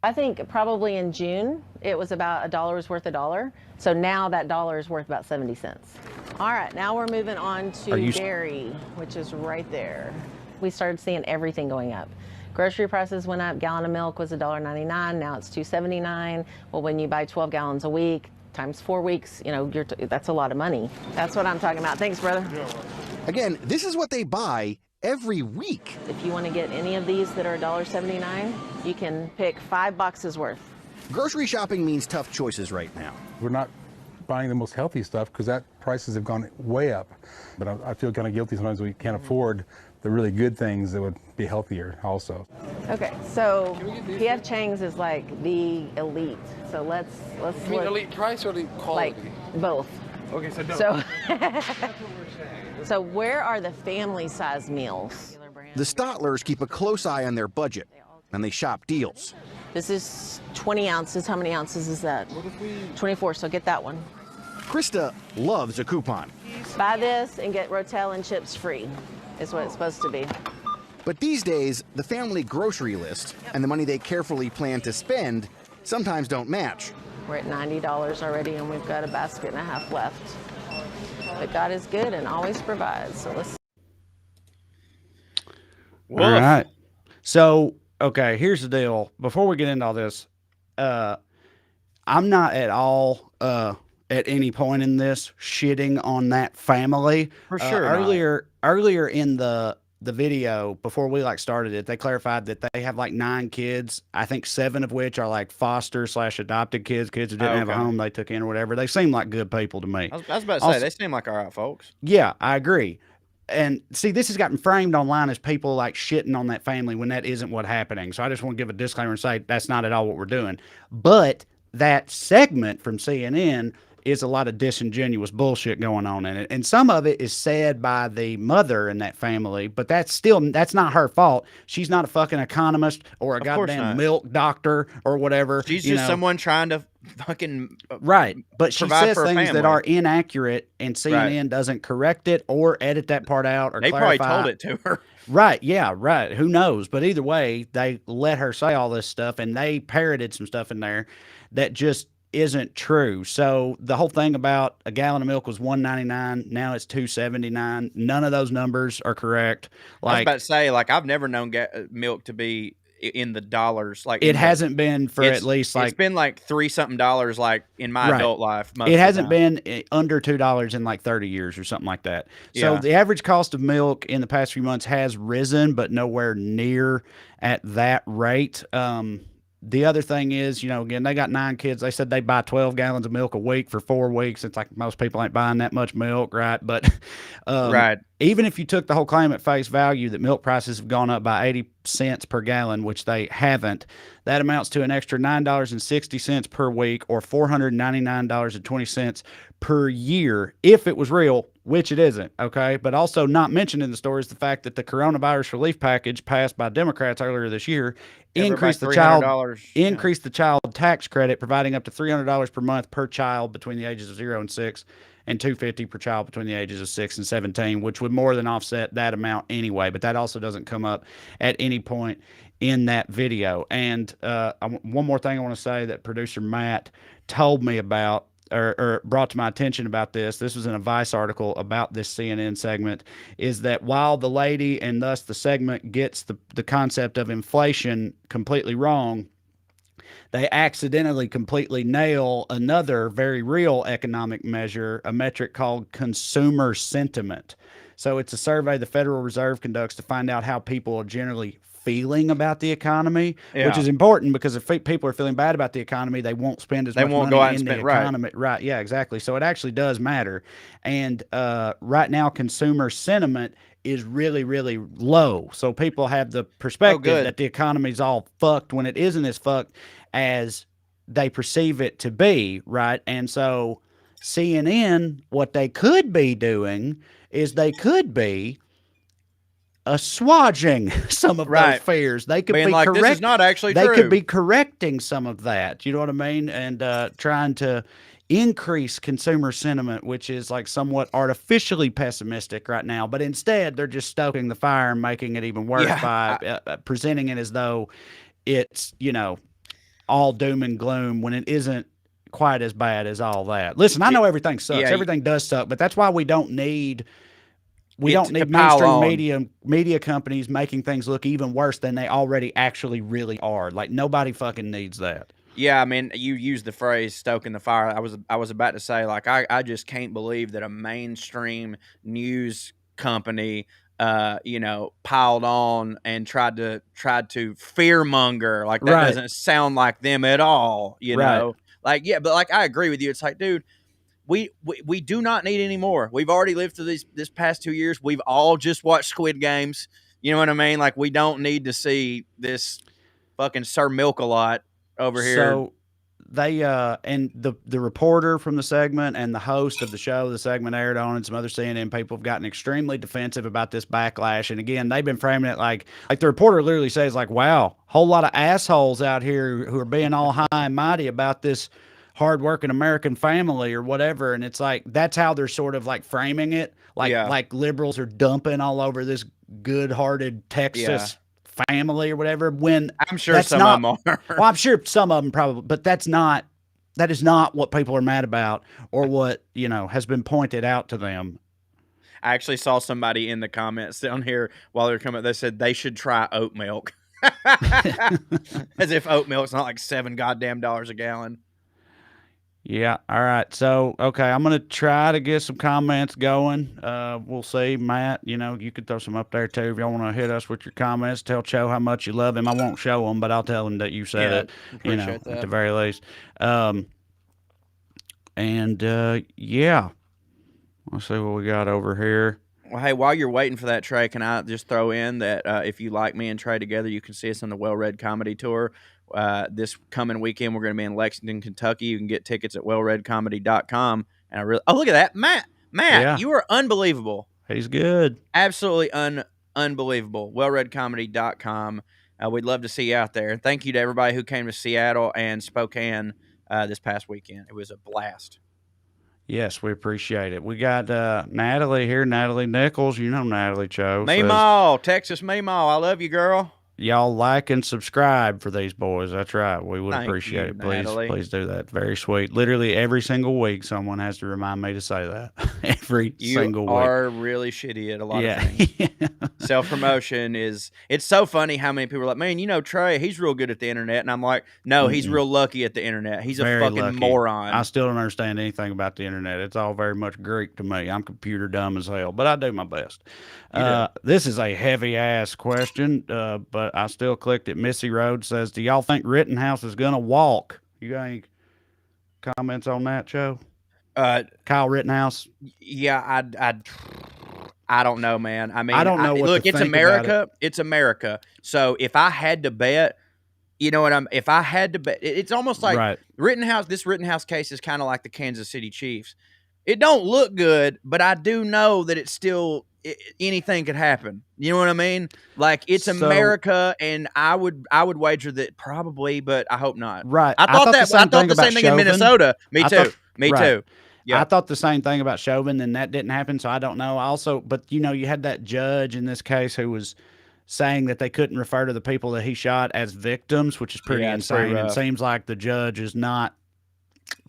I think probably in June, it was about $1 worth $1. So now that dollar is worth about 70 cents. All right, now we're moving on to dairy, which is right there. We started seeing everything going up. Grocery prices went up. Gallon of milk was $1.99. Now it's $2.79. Well, when you buy 12 gallons a week times 4 weeks, you know, that's a lot of money. That's what I'm talking about. Thanks, brother. Again, this is what they buy every week. If you want to get any of these that are $1.79, you can pick 5 boxes worth. Grocery shopping means tough choices right now. We're not buying the most healthy stuff because that prices have gone way up. But I feel kind of guilty sometimes we can't afford the really good things that would be healthier also. Okay, so P.F. Chang's is like the elite. So let's You mean elite price or elite quality? Like both. Okay, so no. So where are the family-size meals? The Stotlers keep a close eye on their budget, and they shop deals. This is 20 ounces. How many ounces is that? 24, so get that one. Krista loves a coupon. Buy this and get Rotel and chips free, is what it's supposed to be. But these days, the family grocery list and the money they carefully plan to spend sometimes don't match. We're at $90 already, and we've got a basket and a half left. But God is good and always provides, so let's... All right. So, okay, here's the deal. Before we get into all this, I'm not at all at any point in this shitting on that family. For sure. Earlier in the video, before we started it, they clarified that they have 9 kids. I think 7 of which are foster/adopted kids who didn't have a home they took in or whatever. They seem like good people to me. I was about to say, they seem like all right folks. Yeah, I agree. And see, this has gotten framed online as people shitting on that family when that isn't what's happening. So I just want to give a disclaimer and say that's not at all what we're doing. But that segment from CNN is a lot of disingenuous bullshit going on in it. And some of it is said by the mother in that family, but that's not her fault. She's not a fucking economist or a goddamn milk doctor or whatever. She's just someone trying to fucking right. But she says things family that are inaccurate, and CNN doesn't correct it or edit that part out or they clarify. Probably told it to her. Right, yeah, right. Who knows? But either way, they let her say all this stuff, and they parroted some stuff in there that just isn't true. So the whole thing about a gallon of milk was $1.99, now it's $2.79. None of those numbers are correct. I was about to say, I've never known milk to be in the dollars. It hasn't been for at least it's been $3 something in my adult life. It hasn't been under $2 in 30 years or something like that. So the average cost of milk in the past few months has risen, but nowhere near at that rate. The other thing is, again, they got 9 kids. They said they buy 12 gallons of milk a week for 4 weeks. It's most people ain't buying that much milk, right? But even if you took the whole claim at face value that milk prices have gone up by 80 cents per gallon, which they haven't, that amounts to an extra $9.60 per week or $499.20 per year if it was real, which it isn't, okay? But also not mentioned in the story is the fact that the coronavirus relief package passed by Democrats earlier this year increased the child tax credit, providing up to $300 per month per child between the ages of 0 and 6 and $250 per child between the ages of 6 and 17, which would more than offset that amount anyway. But that also doesn't come up at any point in that video. And one more thing I want to say that producer Matt told me about or brought to my attention about this was in a Vice article about this CNN segment, is that while the lady and thus the segment gets the concept of inflation completely wrong, they accidentally completely nail another very real economic measure, a metric called consumer sentiment. So it's a survey the Federal Reserve conducts to find out how people are generally feeling about the economy, which is important because if people are feeling bad about the economy, they won't spend as much money in the economy. Right. Yeah, exactly. So it actually does matter. And right now, consumer sentiment is really, really low. So people have the perspective that the economy's all fucked when it isn't as fucked as they perceive it to be, right? And so CNN, what they could be doing is they could be assuaging some of those fears. They could be correct. This is not actually true. They could be correcting some of that. You know what I mean? And trying to increase consumer sentiment, which is somewhat artificially pessimistic right now. But instead, they're just stoking the fire and making it even worse by presenting it as though it's, all doom and gloom when it isn't quite as bad as all that. Listen, I know everything sucks. Everything does suck, but that's why we don't need mainstream media companies making things look even worse than they already actually really are. Nobody fucking needs that. Yeah, I mean, you used the phrase "stoking the fire." I was about to say, I just can't believe that a mainstream news company, piled on and tried to fearmonger. That doesn't sound like them at all. You know, but I agree with you. It's dude. We do not need any more. We've already lived through this past 2 years. We've all just watched Squid Games. You know what I mean? We don't need to see this fucking Sir Milk-a-Lot over here. So they and the reporter from the segment and the host of the show the segment aired on, and some other CNN people have gotten extremely defensive about this backlash. And again, they've been framing it like the reporter literally says wow, whole lot of assholes out here who are being all high and mighty about this hardworking American family or whatever. And it's like, that's how they're sort of like framing it. Like liberals are dumping all over this good-hearted Texas family or whatever. When I'm sure some of them are. Well, I'm sure some of them probably, but that is not what people are mad about or what, has been pointed out to them. I actually saw somebody in the comments down here while they were coming. They said they should try oat milk. As if oat milk's not like $7 goddamn a gallon. Yeah. All right. So, okay, I'm going to try to get some comments going. We'll see. Matt, you could throw some up there too if y'all want to hit us with your comments. Tell Cho how much you love him. I won't show him, but I'll tell him that you said it, appreciate that. at the very least. Let's see what we got over here. Well, hey, while you're waiting for that, Trae, can I just throw in that if you like me and Trae together, you can see us on the Well-Read Comedy Tour. This coming weekend, we're going to be in Lexington, Kentucky. You can get tickets at wellreadcomedy.com. And look at that. Matt, you are unbelievable. He's good. Absolutely unbelievable. Wellreadcomedy.com. We'd love to see you out there. And thank you to everybody who came to Seattle and Spokane this past weekend. It was a blast. Yes, we appreciate it. We got Natalie here, Natalie Nichols. You know Natalie Cho. Meemaw, Texas Meemaw. I love you, girl. Y'all like and subscribe for these boys. That's right. We would Thank appreciate you, it. Please, Natalie. please do that. Very sweet. Literally every single week, someone has to remind me to say that. Every single week. You are really shitty at a lot of things. Self-promotion it's so funny how many people are like, man, Trae, he's real good at the internet. And I'm like, no, he's real lucky at the internet. He's very a fucking lucky. moron. I still don't understand anything about the internet. It's all very much Greek to me. I'm computer dumb as hell, but I do my best. This is a heavy-ass question, but I still clicked it. Missy Rhodes says, do y'all think Rittenhouse is going to walk? You got any comments on that, Joe? Kyle Rittenhouse? Yeah, I don't know, man. I mean, I don't know what look, to it's think America. about it. It's America. So if I had to bet, if I had to bet, it's almost like this Rittenhouse case is kind of like the Kansas City Chiefs. It don't look good, but I do know that it's still anything could happen. You know what I mean? Like it's America, and I would wager that probably, but I hope not. Right. I thought the same thing in Minnesota. Me too. Me too. Yeah. I thought the same thing about Chauvin, and that didn't happen, so I don't know. Also, but you had that judge in this case who was saying that they couldn't refer to the people that he shot as victims, which is pretty insane. It seems like the judge is not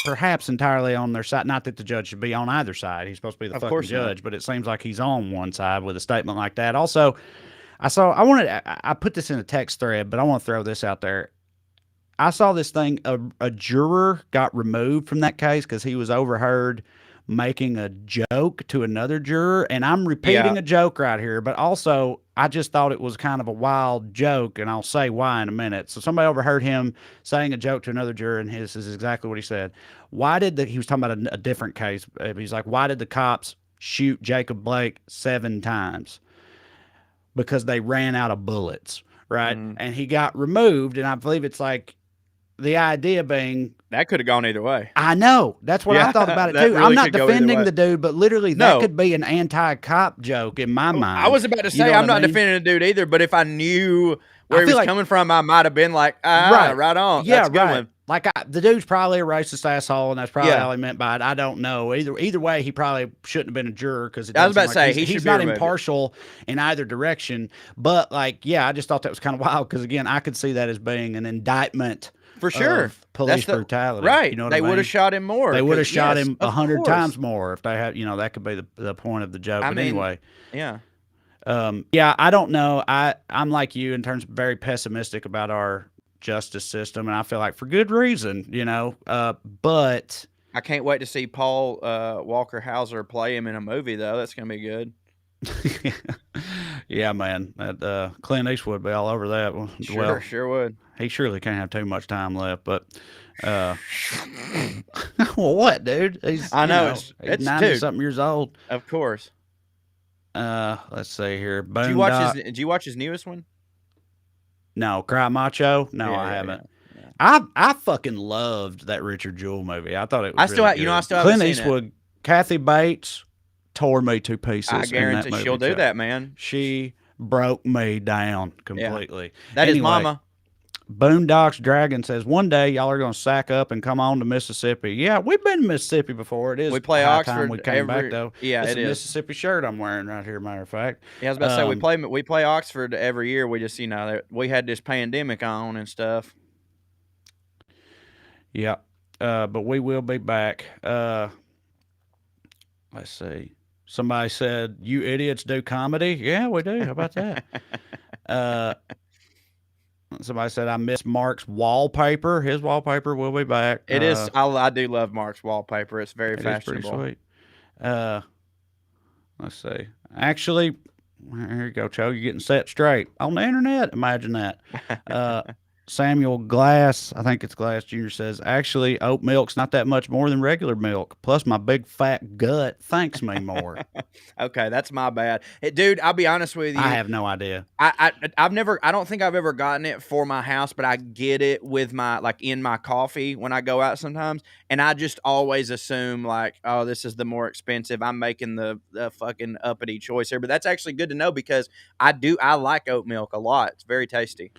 perhaps entirely on their side. Not that the judge should be on either side. He's supposed to be the fucking judge, but it seems like he's on one side with a statement like that. Also, I put this in a text thread, but I want to throw this out there. I saw this thing, a juror got removed from that case because he was overheard making a joke to another juror. And I'm repeating a joke right here, but also I just thought it was kind of a wild joke, and I'll say why in a minute. So somebody overheard him saying a joke to another juror, and this is exactly what he said. He was talking about a different case. He's like, why did the cops shoot Jacob Blake 7 times? Because they ran out of bullets, right? And he got removed, and I believe it's like, the idea being that could have gone either way. I know. That's what I thought about it too. Really, I'm not defending the dude, but literally that could be an anti-cop joke in my mind. I was about to say I'm not defending the dude either, but if I knew where he was coming from, I might have been like, right on. Yeah, that's a good one. Like the dude's probably a racist asshole, and that's probably all he meant by it. I don't know. Either way, he probably shouldn't have been a juror because I was about to say he's not impartial in either direction. But I just thought that was kind of wild because again, I could see that as being an indictment. For sure. Of police brutality. Right. You know what they would have shot him more. They would have shot him 100 times more if they had, that could be the point of the joke. But anyway. Yeah. I don't know. I'm like you in terms of very pessimistic about our justice system, and I feel like for good reason, but I can't wait to see Paul Walker Hauser play him in a movie, though. That's going to be good. Yeah, man. Clint Eastwood would be all over that. Sure would. He surely can't have too much time left, but well, what, dude? I know. He's 90-something years old. Of course. Let's see here. Did you watch his newest one? No, Cry Macho? No, I haven't. Yeah. I fucking loved that Richard Jewell movie. I thought it was really good. I still haven't Clint seen Eastwood, it. Kathy Bates tore me to pieces. I guarantee she'll do that, man. She broke me down completely. Yeah. That is mama. Boondocks Dragon says, one day y'all are going to sack up and come on to Mississippi. Yeah, we've been to Mississippi before. It is We play high Oxford time we came back, though. Yeah, it's it a is. Mississippi shirt I'm wearing right here, matter of fact. Yeah, I was about to say, we play Oxford every year. We just, we had this pandemic on and stuff. Yeah, but we will be back. Let's see. Somebody said, you idiots do comedy? Yeah, we do. How about that? Somebody said, I miss Mark's wallpaper. His wallpaper will be back. It is. I do love Mark's wallpaper. It's very fashionable. Pretty sweet. Let's see. Actually, here you go, Cho. You're getting set straight on the internet. Imagine that. Samuel Glass, I think it's Glass Jr., says, actually, oat milk's not that much more than regular milk. Plus, my big fat gut thanks me more. Okay, that's my bad. Dude, I'll be honest with you. I have no idea. I don't think I've ever gotten it for my house, but I get it with in my coffee when I go out sometimes. And I just always assume oh, this is the more expensive. I'm making the fucking uppity choice here. But that's actually good to know because I like oat milk a lot. It's very tasty.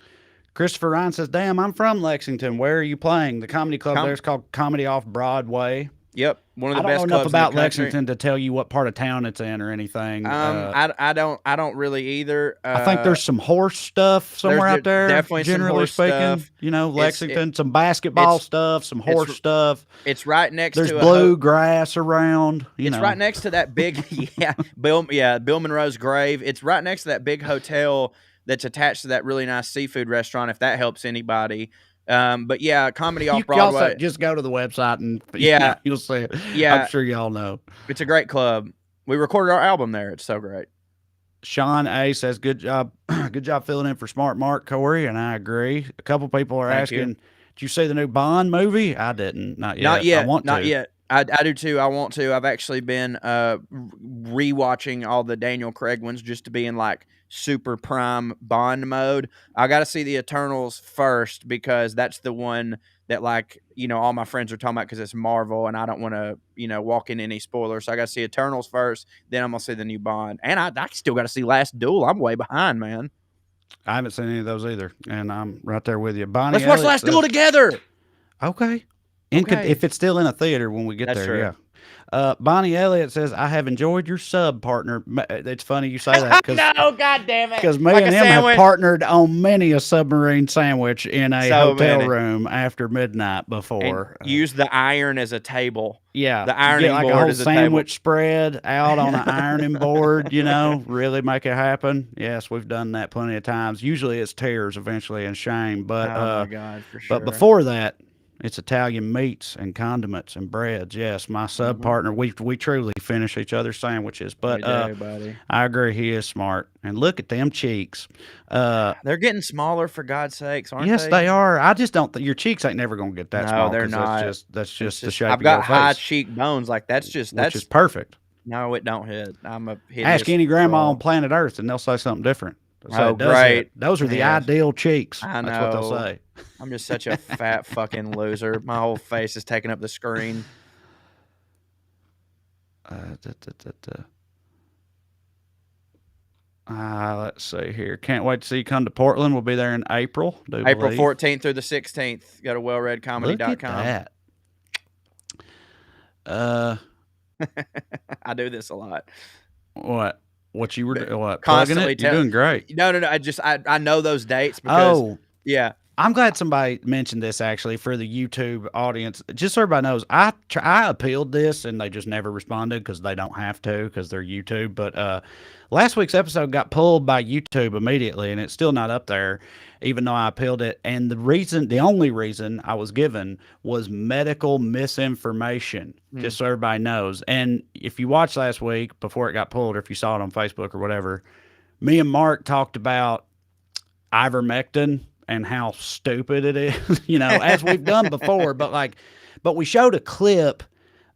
Christopher Ryan says, damn, I'm from Lexington. Where are you playing? The comedy club there's called Comedy Off Broadway. Yep, one of the best clubs I don't know enough about in the country. Lexington to tell you what part of town it's in or anything. I don't really either. I think there's some horse stuff somewhere out there. Definitely generally some horse speaking, stuff. Lexington, some basketball stuff, some horse stuff. It's right next there's to bluegrass around. It's right next to that big Bill Monroe's grave. It's right next to that big hotel that's attached to that really nice seafood restaurant, if that helps anybody. But yeah, Comedy Off Broadway. Also just go to the website and you'll see it. Yeah, I'm sure y'all know. It's a great club. We recorded our album there. It's so great. Sean A says, good job filling in for Smart Mark, Corey, and I agree. A couple people are asking, did you see the new Bond movie? I didn't. Not yet. Not yet. I want not to. yet. I do too. I want to. I've actually been rewatching all the Daniel Craig ones just to be in super prime Bond mode. I got to see the Eternals first because that's the one that all my friends are talking about because it's Marvel and I don't want to walk in any spoilers. So I got to see Eternals first, then I'm gonna see the new Bond, and I still got to see Last Duel. I'm way behind, man. I haven't seen any of those either, and I'm right there with you. Bonnie, let's watch Last Duel together. Okay. If it's still in a theater when we get That's there, true. yeah. Bonnie Elliott says, I have enjoyed your sub, partner. It's funny you say that. No, God damn it. Because me and him have partnered on many a submarine sandwich in a hotel room after midnight before. And use the iron as a table. Yeah. The ironing board a whole as a sandwich spread out on an ironing board, really make it happen. Yes, we've done that plenty of times. Usually it's tears eventually and shame. But, oh, my God, for sure. But before that, it's Italian meats and condiments and breads. Yes, my sub partner, we truly finish each other's sandwiches. But buddy. I agree, he is smart. And look at them cheeks. They're getting smaller, for God's sakes, aren't they? Yes, they are. I just don't think your cheeks ain't never gonna get that small. No, they're not. That's just the shape. I've got of your high face, cheekbones. That's which is perfect. No, it don't hit. I'm a hideous Ask any grandma troll. on planet Earth, and they'll say something different. Oh, great. Those are the ideal cheeks. I know. That's what they'll say. I'm just such a fat fucking loser. My whole face is taking up the screen. Let's see here. Can't wait to see you come to Portland. We'll be there in April. April 14th through the 16th. Go to wellreadcomedy.com. Look at that. I do this a lot. What you were doing? What? Constantly You're doing great. No. I know those dates because yeah. I'm glad somebody mentioned this actually for the YouTube audience. Just so everybody knows, I appealed this and they just never responded because they don't have to because they're YouTube. But last week's episode got pulled by YouTube immediately and it's still not up there, even though I appealed it. And the only reason I was given was medical misinformation, just so everybody knows. And if you watched last week before it got pulled, or if you saw it on Facebook or whatever, me and Mark talked about ivermectin and how stupid it is, as we've done before. But we showed a clip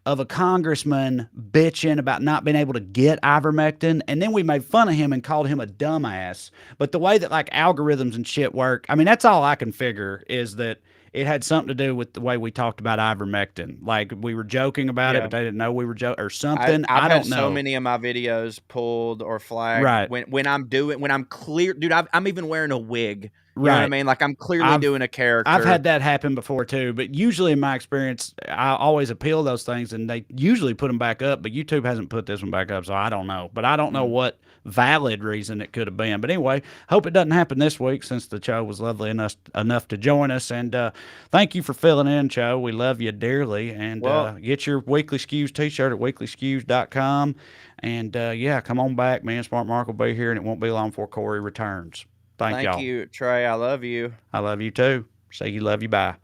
of a congressman bitching about not being able to get ivermectin, and then we made fun of him and called him a dumbass. But the way that algorithms and shit work, I mean, that's all I can figure is that it had something to do with the way we talked about ivermectin. Like we were joking about it, but they didn't know we were joking or something. I don't know. So many of my videos pulled or flagged. Right. When I'm clear, dude. I'm even wearing a wig You know what I mean? Like I'm clearly doing a character. I've had that happen before too, but usually in my experience, I always appeal those things and they usually put them back up, but YouTube hasn't put this one back up, so I don't know. But I don't know what valid reason it could have been. But anyway, hope it doesn't happen this week since the Cho was lovely enough to join us. And thank you for filling in, Cho. We love you dearly. And get your Weekly Skews t-shirt at weeklyskews.com. And yeah, come on back, man. Smart Mark will be here, and it won't be long before Corey returns. Thank y'all. Thank you, Trae. I love you. I love you too. Say you love you. Bye.